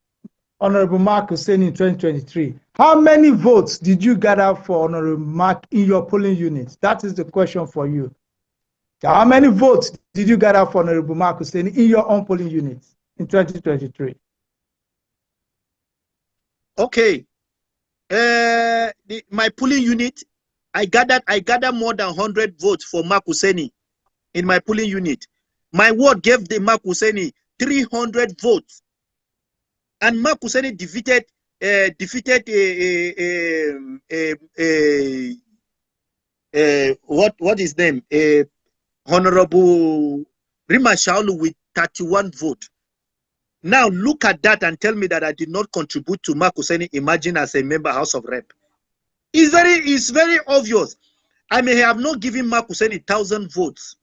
Honorable Mark Hussein in 2023. How many votes did you gather for Honorable Mark in your polling units? That is the question for you. How many votes did you gather for Honorable Mark Hussein in your own polling units in 2023? Okay. My polling unit, I gathered more than 100 votes for Mark Hussein in my polling unit. My ward gave the Mark Hussein 300 votes. And Mark Hussein defeated what is name? Honorable Rima Shaulu with 31 votes. Now look at that and tell me that I did not contribute to Mark Hussein Imagine as a member House of Rep. It's very obvious. I may have not given Mark Hussein 1,000 votes,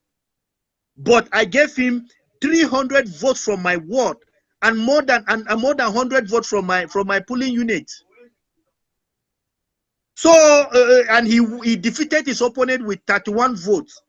but I gave him 300 votes from my ward and more than 100 votes from my polling unit. So and he defeated his opponent with 31 votes.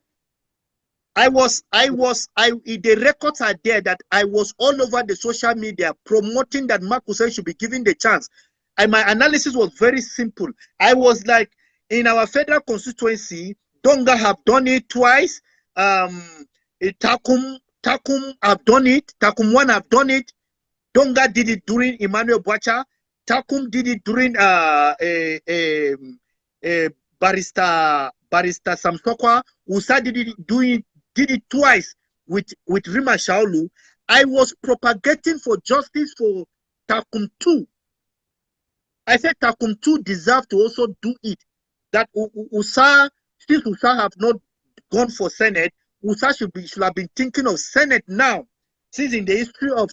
The records are there that I was all over the social media promoting that Mark Hussein should be given the chance. And my analysis was very simple. I was like, in our federal constituency, Donga have done it twice. Takum have done it. Takum 1 have done it. Donga did it during Emmanuel Bwacha. Takum did it during Barrister Samsokwa. Usa did it twice with Rima Shaulu. I was propagating for justice for Takum 2. I said Takum 2 deserve to also do it. That Usa, since Usa have not gone for Senate, Usa should have been thinking of Senate now. Since in the history of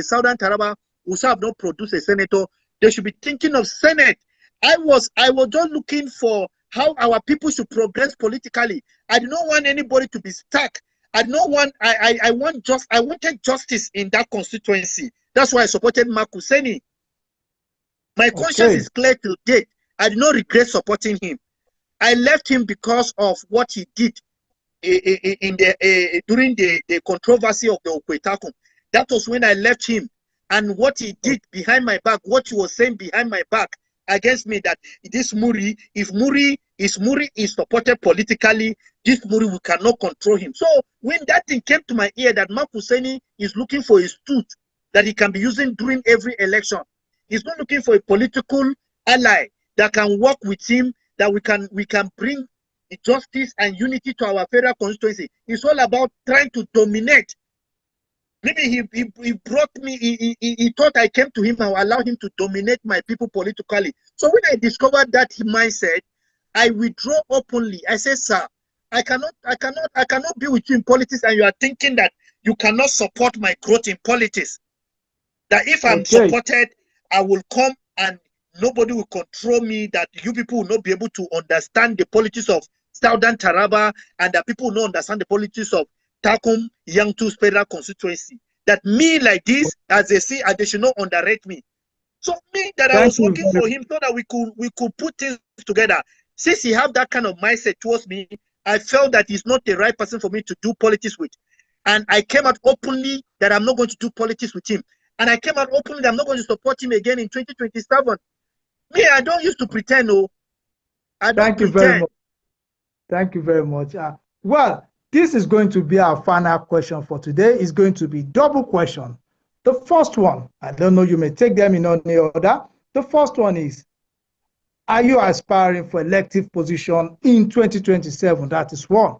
Southern Taraba, Usa have not produced a senator, they should be thinking of Senate. I was just looking for how our people should progress politically. I did not want anybody to be stuck. I wanted justice in that constituency. That's why I supported Mark Hussein. My conscience is clear till date. I did not regret supporting him. I left him because of what he did during the controversy of the Okwetakum. That was when I left him, and what he did behind my back, what he was saying behind my back against me, that this Muri, if Muri is supported politically, this Muri, we cannot control him. So when that thing came to my ear that Mark Hussein is looking for a stool that he can be using during every election, he's not looking for a political ally that can work with him, that we can bring justice and unity to our federal constituency. It's all about trying to dominate. Maybe he brought me, he thought I came to him and allow him to dominate my people politically. So when I discovered that mindset, I withdraw openly. I said, sir, I cannot be with you in politics, and you are thinking that you cannot support my growth in politics. That if I'm supported, I will come and nobody will control me, that you people will not be able to understand the politics of Southern Taraba, and that people will not understand the politics of Takum Yangtu's federal constituency. That me like this, as they see, they should not underrate me. So me, that I was working for him so that we could put things together. Since he have that kind of mindset towards me, I felt that he's not the right person for me to do politics with. And I came out openly that I'm not going to do politics with him. And I came out openly that I'm not going to support him again in 2027. Me, I don't used to pretend, no. I don't Thank you very much. Thank you very much. Well, this is going to be our final question for today. It's going to be double question. The first one, I don't know, you may take them in any order. The first one is, are you aspiring for elective position in 2027? That is one.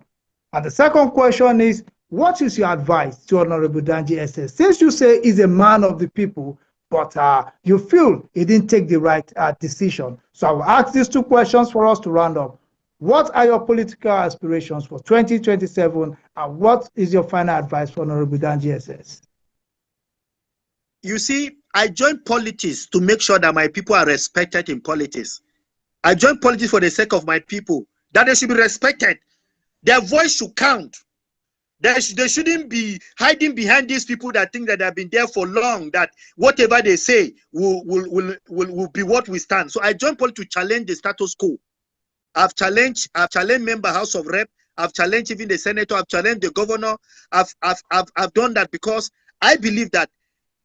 And the second question is, what is your advice to Honorable Danjii SS? Since you say he's a man of the people, but you feel he didn't take the right decision. So I will ask these two questions for us to round up. What are your political aspirations for 2027, and what is your final advice for Honorable Danjii SS? You see, I joined politics to make sure that my people are respected in politics. I joined politics for the sake of my people, that they should be respected. Their voice should count. They shouldn't be hiding behind these people that think that they've been there for long, that whatever they say will be what we stand. So I joined politics to challenge the status quo. I've challenged member House of Rep. I've challenged even the senator. I've challenged the governor. I've done that because I believe that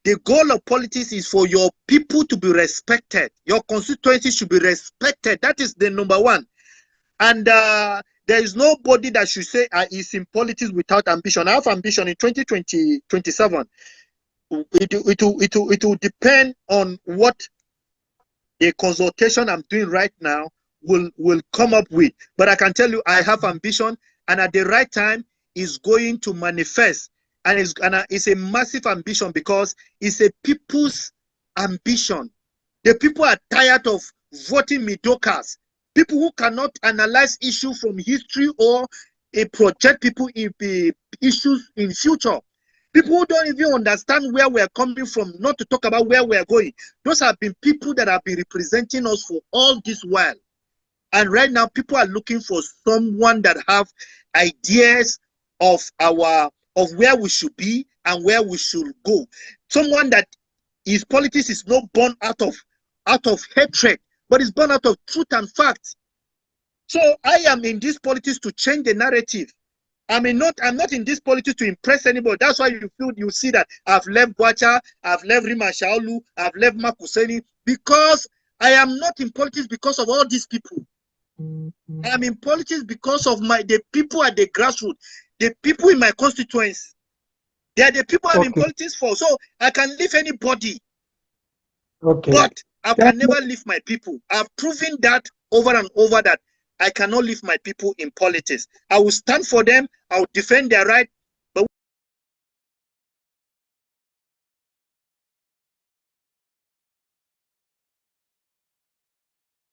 the goal of politics is for your people to be respected. Your constituency should be respected. That is the number one. And there is nobody that should say is in politics without ambition. I have ambition in 2027. It will depend on what the consultation I'm doing right now will come up with. But I can tell you I have ambition, and at the right time is going to manifest. And it's a massive ambition because it's a people's ambition. The people are tired of voting mediocres. People who cannot analyze issues from history or project people in the issues in future. People who don't even understand where we're coming from, not to talk about where we're going. Those have been people that have been representing us for all this while. And right now, people are looking for someone that have ideas of where we should be and where we should go. Someone that his politics is not born out of hatred, but is born out of truth and fact. So I am in this politics to change the narrative. I'm not in this politics to impress anybody. That's why you see that I've left Gwacha, I've left Rima Shaolu, I've left Makuseni, because I am not in politics because of all these people. I am in politics because of the people at the grassroots, the people in my constituency. They are the people I'm in politics for. So I can leave anybody. Okay. But I can never leave my people. I've proven that over and over that I cannot leave my people in politics. I will stand for them. I will defend their right. But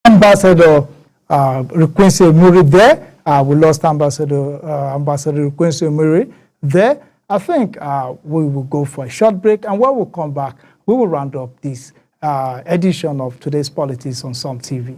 Ambassador Quincy Muri there. We lost Ambassador Quincy Muri there. I think we will go for a short break, and when we come back, we will round up this edition of Today's Politics on Some TV.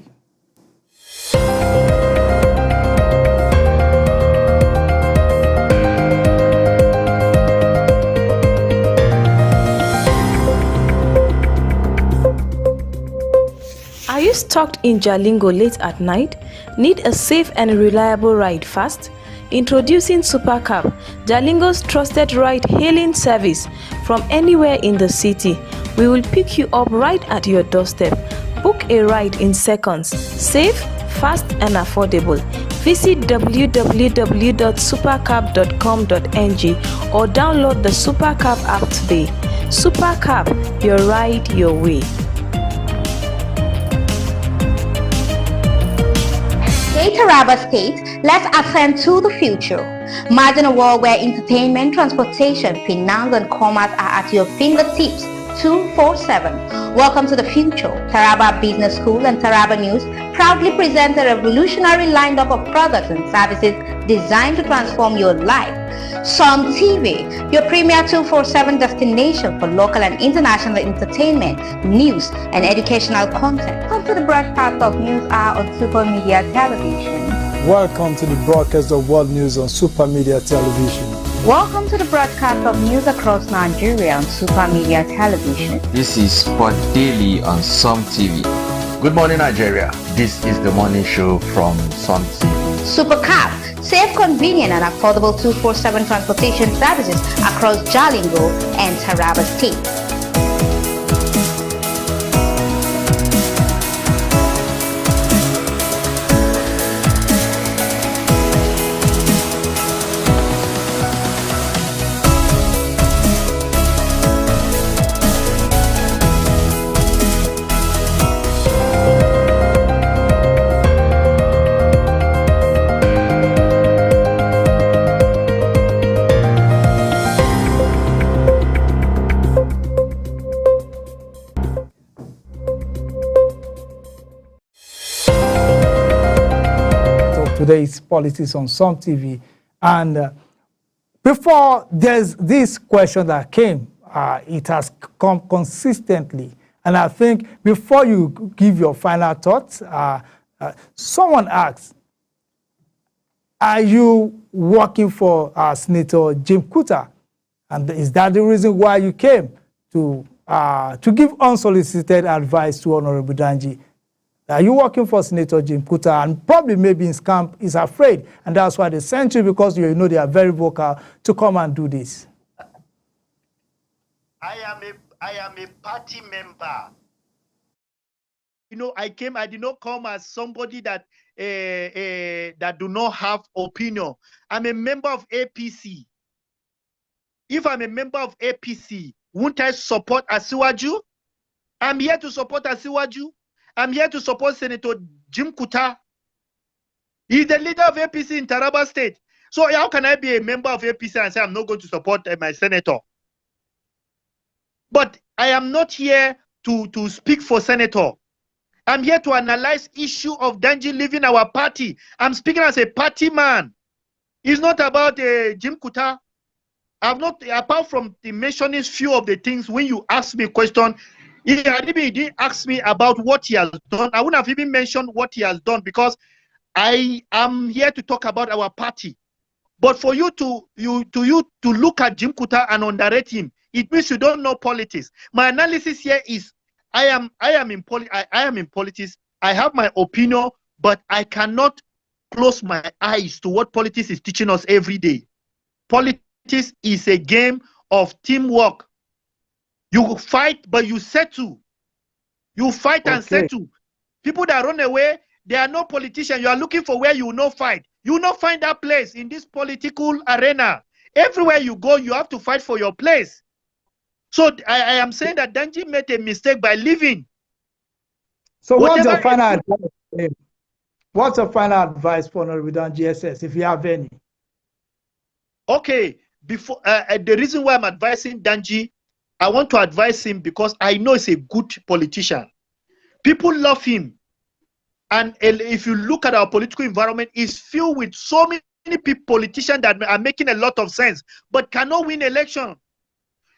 Are you stuck in Jalingo late at night? Need a safe and reliable ride fast? Introducing Supercab, Jalingo's trusted ride-hailing service from anywhere in the city. We will pick you up right at your doorstep. Book a ride in seconds. Safe, fast and affordable. Visit www.supercab.com.ng or download the Supercab app today. Supercab, your ride your way. Taraba State, let's ascend to the future. Imagine a world where entertainment, transportation, finance and commerce are at your fingertips 24/7. Welcome to the future. Taraba Business School and Taraba News proudly present a revolutionary lineup of products and services designed to transform your life. Some TV, your premier 24/7 destination for local and international entertainment, news, and educational content. Come to the broadcast of News Hour on Super Media Television. Welcome to the broadcast of World News on Super Media Television. Welcome to the broadcast of news across Nigeria on Super Media Television. This is Sport Daily on Some TV. Good morning, Nigeria. This is the morning show from Some TV. Supercab, safe, convenient, and affordable 24/7 transportation services across Jalingo and Taraba State. Today's Politics on Some TV. And before there's this question that came, it has come consistently. And I think before you give your final thoughts, someone asked, are you working for Senator Jim Kuta? And is that the reason why you came to give unsolicited advice to Honorable Danji? Are you working for Senator Jim Kuta? And probably maybe his camp is afraid, and that's why they sent you, because you know they are very vocal to come and do this. I am a party member. You know, I did not come as somebody that that do not have opinion. I'm a member of APC. If I'm a member of APC, won't I support Asiwaju? I'm here to support Asiwaju. I'm here to support Senator Jim Kuta. He's the leader of APC in Taraba State. So how can I be a member of APC and say I'm not going to support my senator? But I am not here to speak for senator. I'm here to analyze issue of Danji leaving our party. I'm speaking as a party man. It's not about Jim Kuta. I've not, apart from the mentioning few of the things, when you ask me a question, he didn't ask me about what he has done. I wouldn't have even mentioned what he has done, because I am here to talk about our party. But for you to look at Jim Kuta and underrate him, it means you don't know politics. My analysis here is I am in politics. I have my opinion, but I cannot close my eyes to what politics is teaching us every day. Politics is a game of teamwork. You fight, but you settle. You fight and settle. People that run away, they are no politicians. You are looking for where you will not fight. You will not find that place in this political arena. Everywhere you go, you have to fight for your place. So I am saying that Danji made a mistake by leaving. So what's your final advice? What's your final advice for Honorable Danji SS, if you have any? Okay, before the reason why I'm advising Danji, I want to advise him because I know he's a good politician. People love him. And if you look at our political environment, it's filled with so many politicians that are making a lot of sense, but cannot win election.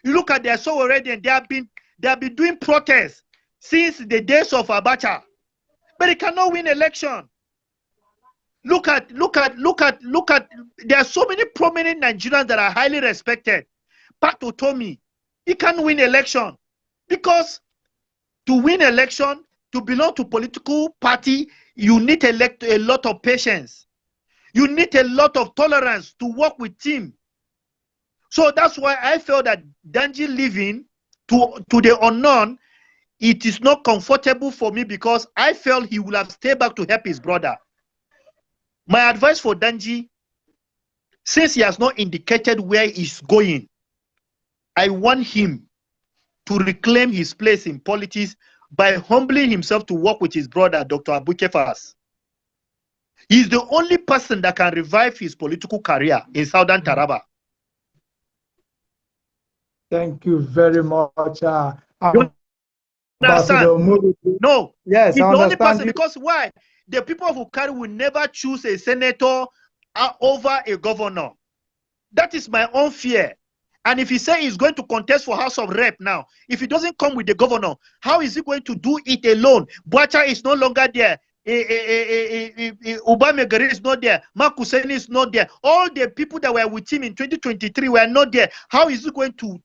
You look at their so already, and they have been doing protests since the days of Abacha, but they cannot win election. Look at. There are so many prominent Nigerians that are highly respected. Pat Otomi, he can't win election because to win election, to belong to political party, you need a lot of patience. You need a lot of tolerance to work with team. So that's why I felt that Danji leaving to the unknown, it is not comfortable for me, because I felt he would have stayed back to help his brother. My advice for Danji, since he has not indicated where he's going, I want him to reclaim his place in politics by humbling himself to work with his brother, Dr. Abuke Fas. He's the only person that can revive his political career in Southern Taraba. Thank you very much. You understand? No. Yes, he's I the only person, you. because why? The people of Ukari will never choose a senator over a governor. That is my own fear. And if he say he's going to contest for House of Rep now, if he doesn't come with the governor, how is he going to do it alone? Boacha is no longer there. Ubamegari is not there. Mark Hussein is not there. All the people that were with him in 2023 were not there. How is he going to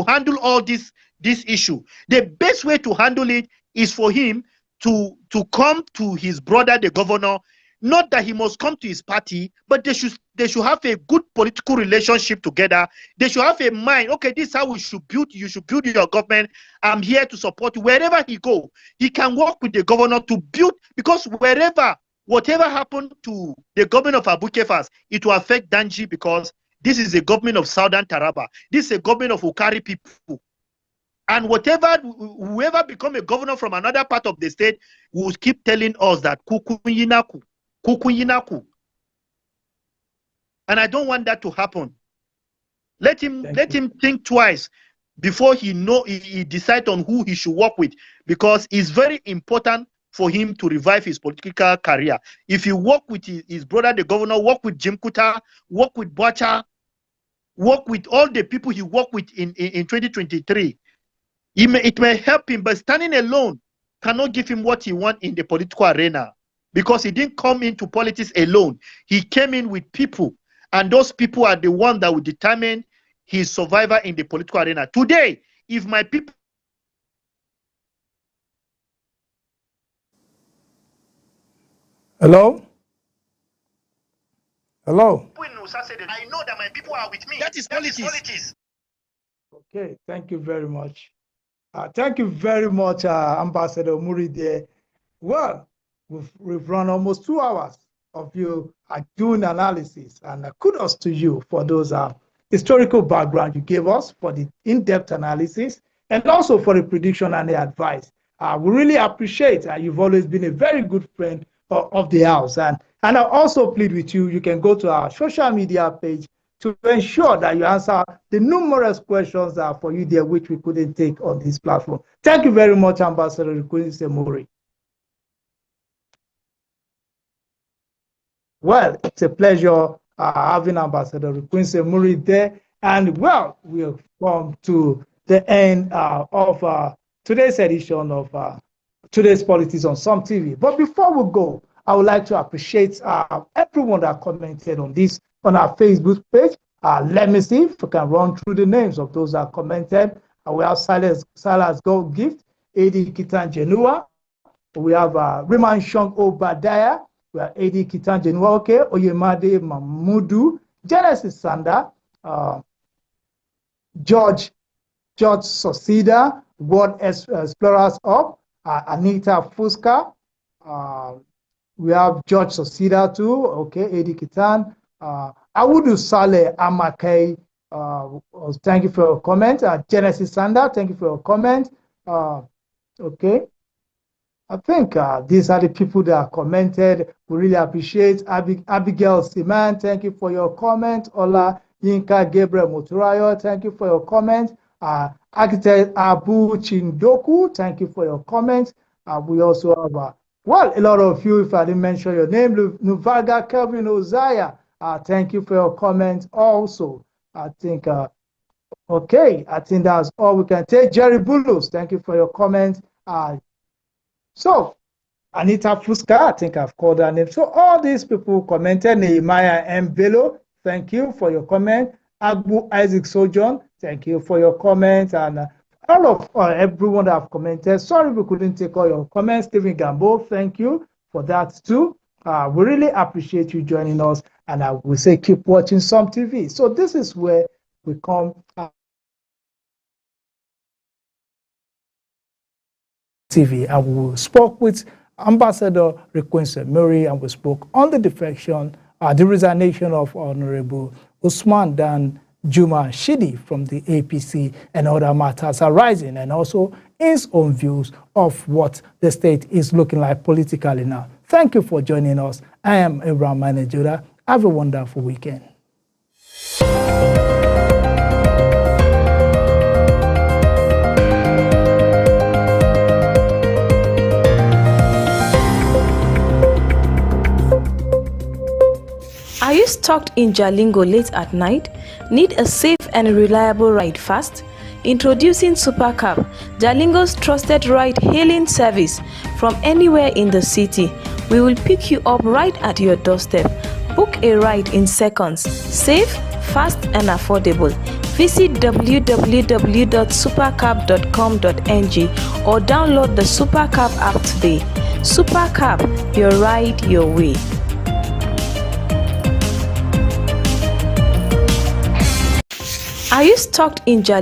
handle all this issue? The best way to handle it is for him to come to his brother, the governor. Not that he must come to his party, but they should have a good political relationship together. They should have a mind. Okay, this is how we should build. You should build your government. I'm here to support you. Wherever he go, he can work with the governor to build, because whatever happened to the government of Abuke Fas, it will affect Danji, because this is a government of Southern Taraba. This is a government of Ukari people. And whoever become a governor from another part of the state will keep telling us that kuku yinaku. And I don't want that to happen. Let him think twice before he decide on who he should work with, because it's very important for him to revive his political career. If he work with his brother, the governor, work with Jim Kuta, work with Boacha, work with all the people he worked with in 2023, it may help him, but standing alone cannot give him what he wants in the political arena. because he didn't come into politics alone. He came in with people, and those people are the ones that will determine his survival in the political arena. Today, if my people Hello? Hello? I know that my people are with me. That is politics. Okay, thank you very much. Thank you very much, Ambassador Muri there. Well, we've run almost 2 hours of you doing analysis, and kudos to you for those historical background you gave us, for the in-depth analysis, and also for the prediction and the advice. We really appreciate you've always been a very good friend of the house. And I also plead with you, you can go to our social media page to ensure that you answer the numerous questions that are for you there, which we couldn't take on this platform. Thank you very much, Ambassador Rekunse Muri. Well, it's a pleasure having Ambassador Rekunse Muri there. And well, we have come to the end of today's edition of Today's Politics on Some TV. But before we go, I would like to appreciate everyone that commented on this on our Facebook page. Let me see if we can run through the names of those that commented. We have Silas Gold Gift, Edi Kitan Genua. We have Riman Shong Obadiah. We have Edi Kitan Genua, okay. Oyemade Mamudu, Genesis Sanda, George Sosida, World Explorers Up, Anita Fuska. We have George Sosida too, okay, Edi Kitan. Awudu Saleh Amakei, thank you for your comment. Genesis Sanda, thank you for your comment. Okay. I think these are the people that commented. We really appreciate. Abigail Siman, thank you for your comment. Ola Yinka Gabriel Moturayo, thank you for your comment. Architect Abu Chindoku, thank you for your comment. We also have, well, a lot of you, if I didn't mention your name, Nuvaga Kelvin Ozaya, thank you for your comment also. I think, okay, I think that's all we can take. Jerry Bulus, thank you for your comment. So, Anita Fuska, I think I've called her name. So, all these people commented. Nehemiah M. Bello, thank you for your comment. Agbu Isaac Sojourn, thank you for your comment. And all of everyone that have commented. Sorry we couldn't take all your comments. Stephen Gambo, thank you for that too. We really appreciate you joining us. And I will say keep watching Some TV. So, this is where we come. TV, and we spoke with Ambassador Rekunse Muri, and we spoke on the defection, the resignation of Honorable Usman Dan Juma Shidi from the APC and other matters arising, and also his own views of what the state is looking like politically now. Thank you for joining us. I am Abraham Manejuda. Have a wonderful weekend. Are you stuck in Jalingo late at night? Need a safe and reliable ride fast? Introducing Supercab, Jalingo's trusted ride-hailing service from anywhere in the city. We will pick you up right at your doorstep. Book a ride in seconds. Safe, fast and affordable. Visit www.supercab.com.ng or download the Supercab app today. Supercab, your ride your way. Are you stuck in Jalingo?